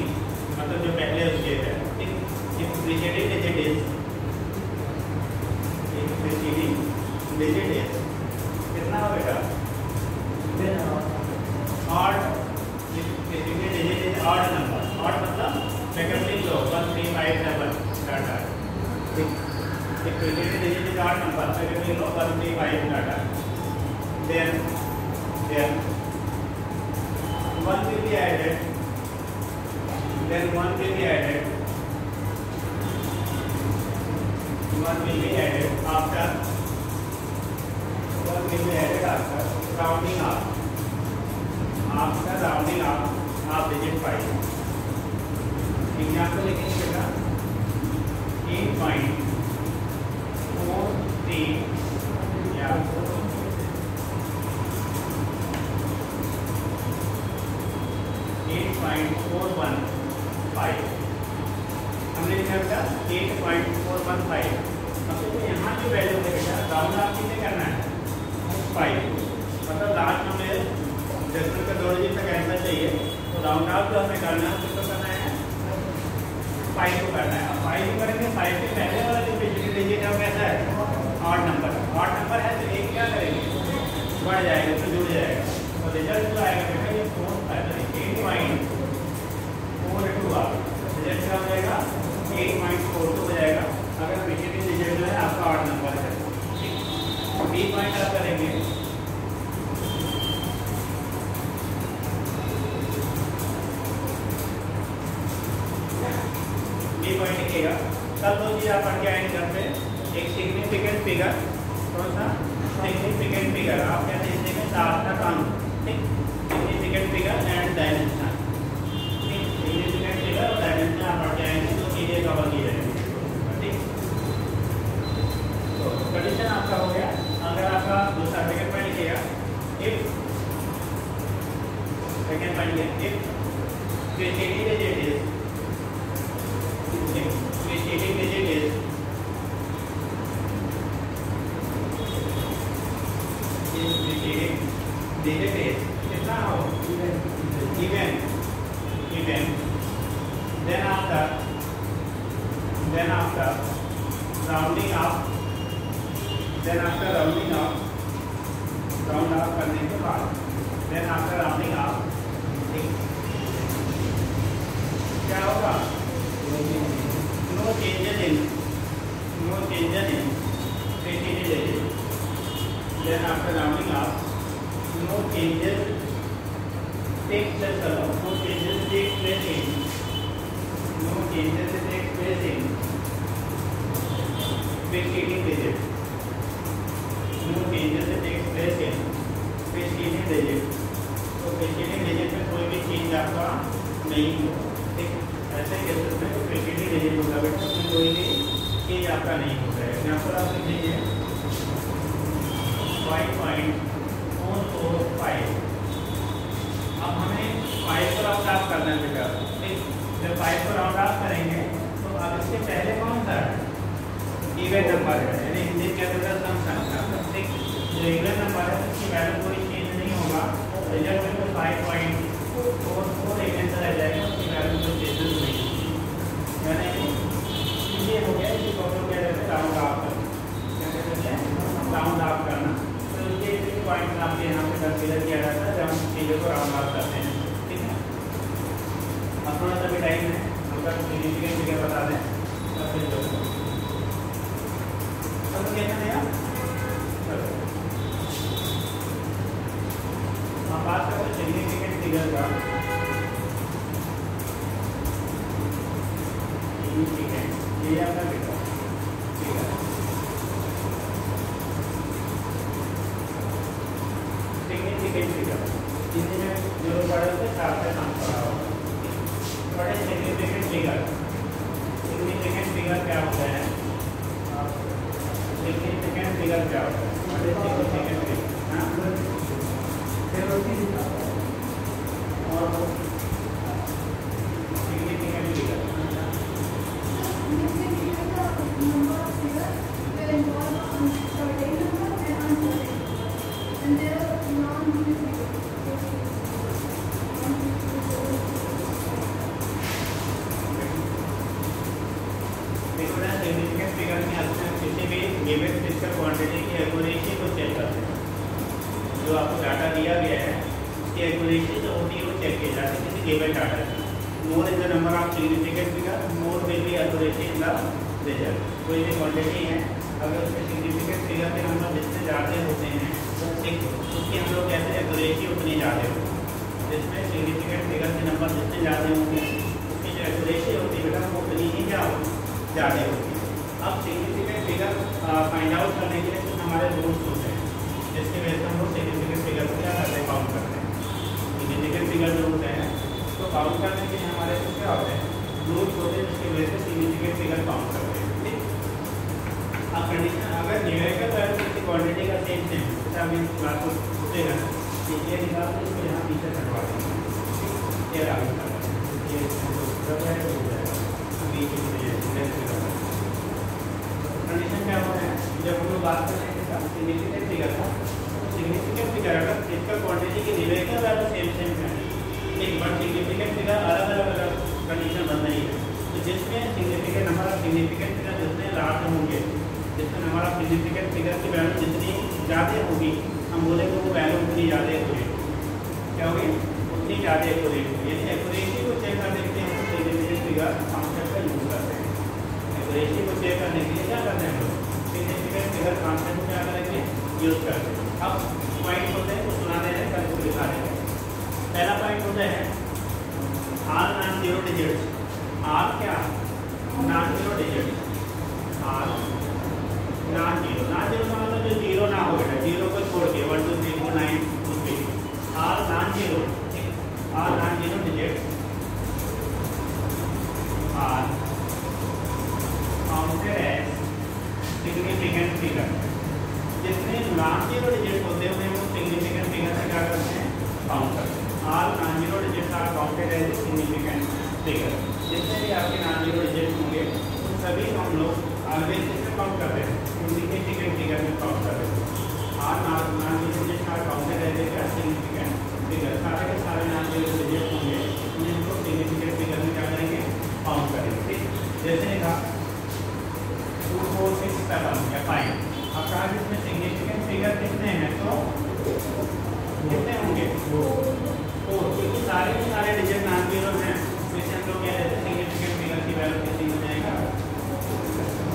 Speaker 1: मतलब जो पहले उसके है, ठीक। if preceding digit is कितना हो बेटा, odd, if preceding digit is odd number, odd मतलब सेकेंडरी लो 1 3 5 7 डाटा, ठीक। if preceding digit is odd number, secondary low 1 3 5 data, then 1 will be added, then 1 will be added, 1 will be added after, 1 will be added after rounding off, of digit 5। Example लिखेंगे बेटा 8.43 या 8.415 हमने लिखा बेटा 8.415। अब तो यहाँ जो वैल्यू है बेटा राउंड ऑफ कितने करना है, 5, मतलब लास्ट हमें डेसिमल का 2 डिजिट तक आंसर चाहिए, तो राउंड ऑफ जो हमें करना है उसको करना है 5 को करना है। अब 5 को करेंगे, 5 के पहले वाला जो प्रीसीडिंग डिजिट है वो कैसा है, ऑड नंबर है, तो एक क्या करेंगे, बढ़ जाएगा तो जुड़ जाएगा, तो रिजल्ट जो आएगा बेटा ये 8.42 रिजल्ट क्या हो जाएगा, 8.42 हो जाएगा। अगर प्रीसीडिंग डिजिट जो है आपका ऑड नंबर है, ठीक। बी पॉइंट आप करेंगे, बी पॉइंट लिखिएगा। कल 2 चीज़ आप पढ़ के आएंगे घर पे, एक सिग्निफिकेंट फिगर, कौन सा सिग्निफिकेंट फिगर, आप कहते हैं इसमें 7 का काम, ठीक, सिग्निफिकेंट फिगर एंड डायमेंशन, ठीक, सिग्निफिकेंट फिगर और डायमेंशन आप हट जाएंगे तो चीज़ें कवर की जाएंगी, ठीक। तो कंडीशन आपका हो गया। अगर आपका दूसरा सेकंड पॉइंट लिखिएगा, इफ सेकंड पॉइंट है if preceding digit is preceding digit is कितना हो even then after rounding up round off करने के बाद then after rounding up क्या होगा, no changes in preceding digit, then after rounding up no changes take place in preceding digit, तो preceding digit में कोई भी चीज आपका नहीं होगा, ठीक। ऐसे केसेस में preceding digit होगा बेटा, उसमें कोई भी चीज आपका नहीं होता है। यहाँ पर आप लिख लीजिए 5.445। अब हमें 5 को राउंड ऑफ करना है बेटा, ठीक। जब 5 को राउंड ऑफ करेंगे तो अब इसके पहले कौन सा है, इवन नंबर है, यानी हिंदी के अंदर सम संख्या, ठीक। जो इवन नंबर है उसकी वैल्यू कोई चेंज नहीं होगा, रिजल्ट में 5.44 एक आंसर आ जाएगा, उसकी वैल्यू कोई चेंजेस नहीं होगी, यानी ये हो गया। इसी को हम लोग कह रहे थे राउंड ऑफ करना, क्या कहते हैं राउंड ऑफ करना। तो ये पॉइंट आपके यहाँ पे कंसीडर किया जाता है जब हम चीज़ों को राउंड ऑफ करते हैं, ठीक है। अब थोड़ा सा भी टाइम है, हम लोग सिग्निफिकेंट फिगर बता दें तब फिर जो अब कैसे नहीं आप बात करते हैं सिग्निफिकेंट फिगर का। ये आपका बेटा, ठीक है, सिग्निफिकेंट फिगर हिंदी में जो पढ़े थे 4 से नाम पढ़ा होगा, पढ़े सिग्निफिकेंट फिगर। सिग्निफिकेंट फिगर क्या होता है, सिग्निफिकेंट फिगर क्या होता है, सिग्निफिकेंट फिगर और सिग्निफिकेंट फिगर सिग्निफिकेंट फिगर में किसी भी गिवन फिजिकल क्वांटिटी की एक्यूरेसी को चेक करते हैं। जो आपको डाटा दिया गया है उसकी एक्यूरेसी जो होती है वो चेक की जाती है किसी गिवन डाटा की। More is the number of significant figure, more will be accuracy in the result. कोई भी क्वांटिटी है अगर उसके सिग्निफिकेंट फिगर के नंबर जितने ज़्यादा होते हैं उसकी हम लोग कहते हैं एक्यूरेसी उतनी ज़्यादा होगी। जिसमें सिग्निफिकेंट फिगर के नंबर जितने ज़्यादा होंगे उसकी जो एक्यूरेसी होती है बेटा वो उतनी ही ज़्यादा होगी। अब सिग्निफिकेंट फिगर फाइंड आउट करने के लिए कुछ हमारे रूल्स होते हैं जिसकी वजह से हम लोग सिग्निफिकेंट फिगर को क्या करते हैं, काउंट करते हैं। सिग्निफिकेंट फिगर जो होते हैं तो काउंट करने के लिए हमारे को क्या होते हैं, रूल्स होते हैं जिसकी वजह से सिग्निफिकेंट फिगर काउंट करते हैं, ठीक। अब कंडीशन अगर न्यूमेरिकल वैल्यू किसी क्वांटिटी का सेम जैसे अभी क्लास को पूछेगा कि ये निकाल के इसको यहाँ पीछे हटवा देंगे, ठीक। ये आगे ये कंडीशन क्या होता है जब हम लोग बात करते हैं सिग्निफिकेंट फिगर का, सिग्निफिकेंट फिगर अगर फिजिकल क्वांटिटी की न्यूमेरिकल वैल्यू सेम है, ठीक, बट सिग्निफिकेंट फिगर अलग कंडीशन बन रही है। तो जिसमें significant number of significant figure जितने लार्ज होंगे, जिसमें नंबर ऑफ सिग्निफिकेंट फिगर की वैल्यू जितनी ज़्यादा होगी हम बोलेंगे वो वैल्यू उतनी ज़्यादा एक्यूरेट, क्या होगी उतनी ज़्यादा एक्यूरेट होगी। यानी एक्यूरेसी को चेक करने के लिए हम सिग्निफिकेंट फिगर कॉन्सेप्ट का यूज करते हैं। एक्यूरेसी को चेक करने के लिए क्या करते हैं हम लोग सिग्निफिकेंट फिगर कॉन्सेप्ट को क्या करेंगे, यूज करते हैं। अब पॉइंट होते हैं वो सुना दे रहे हैं, कल को दिखा देंगे। पहला पॉइंट होता है आल नॉन जीरो डिजिट्स। आल क्या नॉन जीरो डिजिट्स, आल सिग्निफिकेंट फिगर। जितने नॉन जीरो डिजिट होते हैं उन्हें हम सिग्निफिकेंट फिगर से क्या करते हैं, काउंट करते हैं। All non zero digits are counted as significant figure. जितने भी आपके नॉन जीरो डिजिट होंगे उन सभी को हम लोग ऑलवेज किसमें काउंट करते हैं, सिग्निफिकेंट फिगर में काउंट करते हैं। All non zero digits are counted as significant figure. सारे के सारे नॉन जीरो डिजिट होंगे उन्हें हम लोग सिग्निफिकेंट फिगर में क्या करेंगे, काउंट करेंगे। ठीक, जैसे था 2 4 6 7 या 5। अब कहा इसमें सिग्निफिकेंट फिगर कितने हैं, तो कितने होंगे, 4, क्योंकि सारे के सारे डिजिट नॉन जीरो हैं, वैसे हम लोग क्या लेते हैं सिग्निफिकेंट फिगर की वैल्यू कितनी हो जाएगा।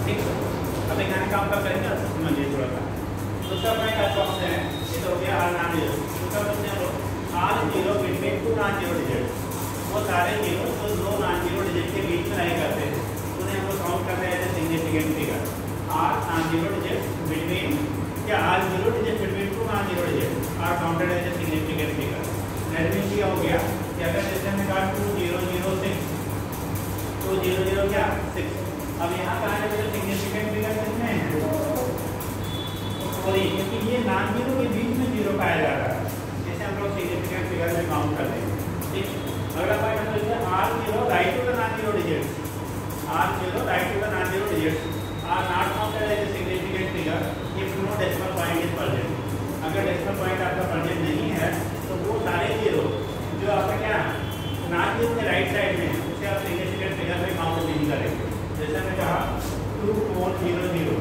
Speaker 1: ठीक, अब एक काम का करेंगे, समझिए थोड़ा सा। दूसरा पॉइंट आपका है, ये तो हो गया ऑल नॉन जीरो। दूसरा क्वेश्चन है all zero between 2 non zero digit. वो सारे जीरो जो 2 नॉन जीरो डिजिट के बीच में रहे करते हैं उन्हें हम लोग काउंट करते हैं significant figure. Are non zero digit between, क्या are zero digit between 2 non zero digit are counted as significant figure. That means क्या हो गया कि अगर जैसे हमने कहा 2006 2006 क्या 6। अब यहाँ कहा है कि सिग्निफिकेंट फिगर कितने हैं, सॉरी, क्योंकि ये नॉन जीरो के बीच में जीरो पाया जा रहा है, जैसे हम लोग सिग्निफिकेंट फिगर में काउंट करते हैं। ठीक, अगला पॉइंट हम देखते हैं are zero right to the non zero digit. Are zero right to the non zero digit are not counted as significant figure if no decimal point is present. अगर decimal point आपका present नहीं है तो वो सारे zero जो आपका क्या नॉन जीरो के राइट साइड में है उसे आप सिग्निफिकेंट फिगर में काउंट नहीं करेंगे। जैसे हमने कहा 2 4 0 0।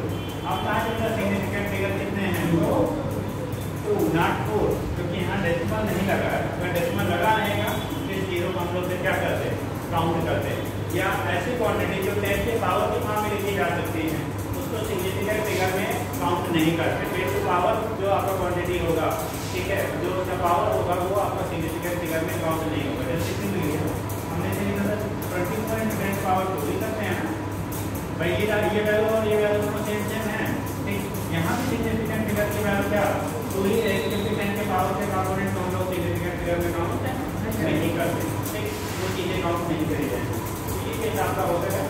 Speaker 1: अब कहा जाएगा सिग्निफिकेंट फिगर कितने हैं, 2 नॉट 4, क्योंकि यहाँ डेसिमल नहीं लगा है। अगर डेसिमल लगा रहेगा तो जीरो को हम लोग से क्या करते हैं, काउंट करते हैं। या ऐसी क्वांटिटी जो 10 के पावर की फॉर्म में लिखी जा सकती है उसको सिग्निफिकेंट फिगर में काउंट नहीं करते। 10 टू पावर जो आपका क्वांटिटी होगा, ठीक है, जो उसका पावर होगा वो आपका सिग्निफिकेंट फिगर में काउंट नहीं होगा। जैसे कि हमने 24 पावर 2 लिख सकते हैं भाई, ये वैल्यू और ये वैल्यू दोनों सेम है। ठीक, यहाँ भी सिग्निफिकेंट फिगर की वैल्यू क्या 2 ही है, क्योंकि 10 के पावर के कंपोनेंट तो हम लोग सिग्निफिकेंट फिगर में काउंट नहीं करते। ठीक, वो चीज़ें काउंट नहीं करी जाएंगी। तो ये हिसाब का होता है।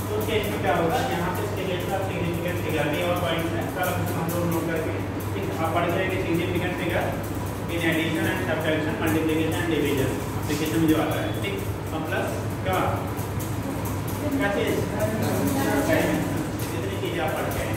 Speaker 1: तो केस में क्या होगा, यहाँ पे सिग्निफिकेंट फिगर भी और पॉइंट्स हैं, कल हम लोग नोट करके ठीक आप पढ़ जाएंगे significant figure in addition and subtraction, multiplication and division application में जो आता है। ठीक, और प्लस क्या चीज़, इतनी चीज़ें आप पढ़ के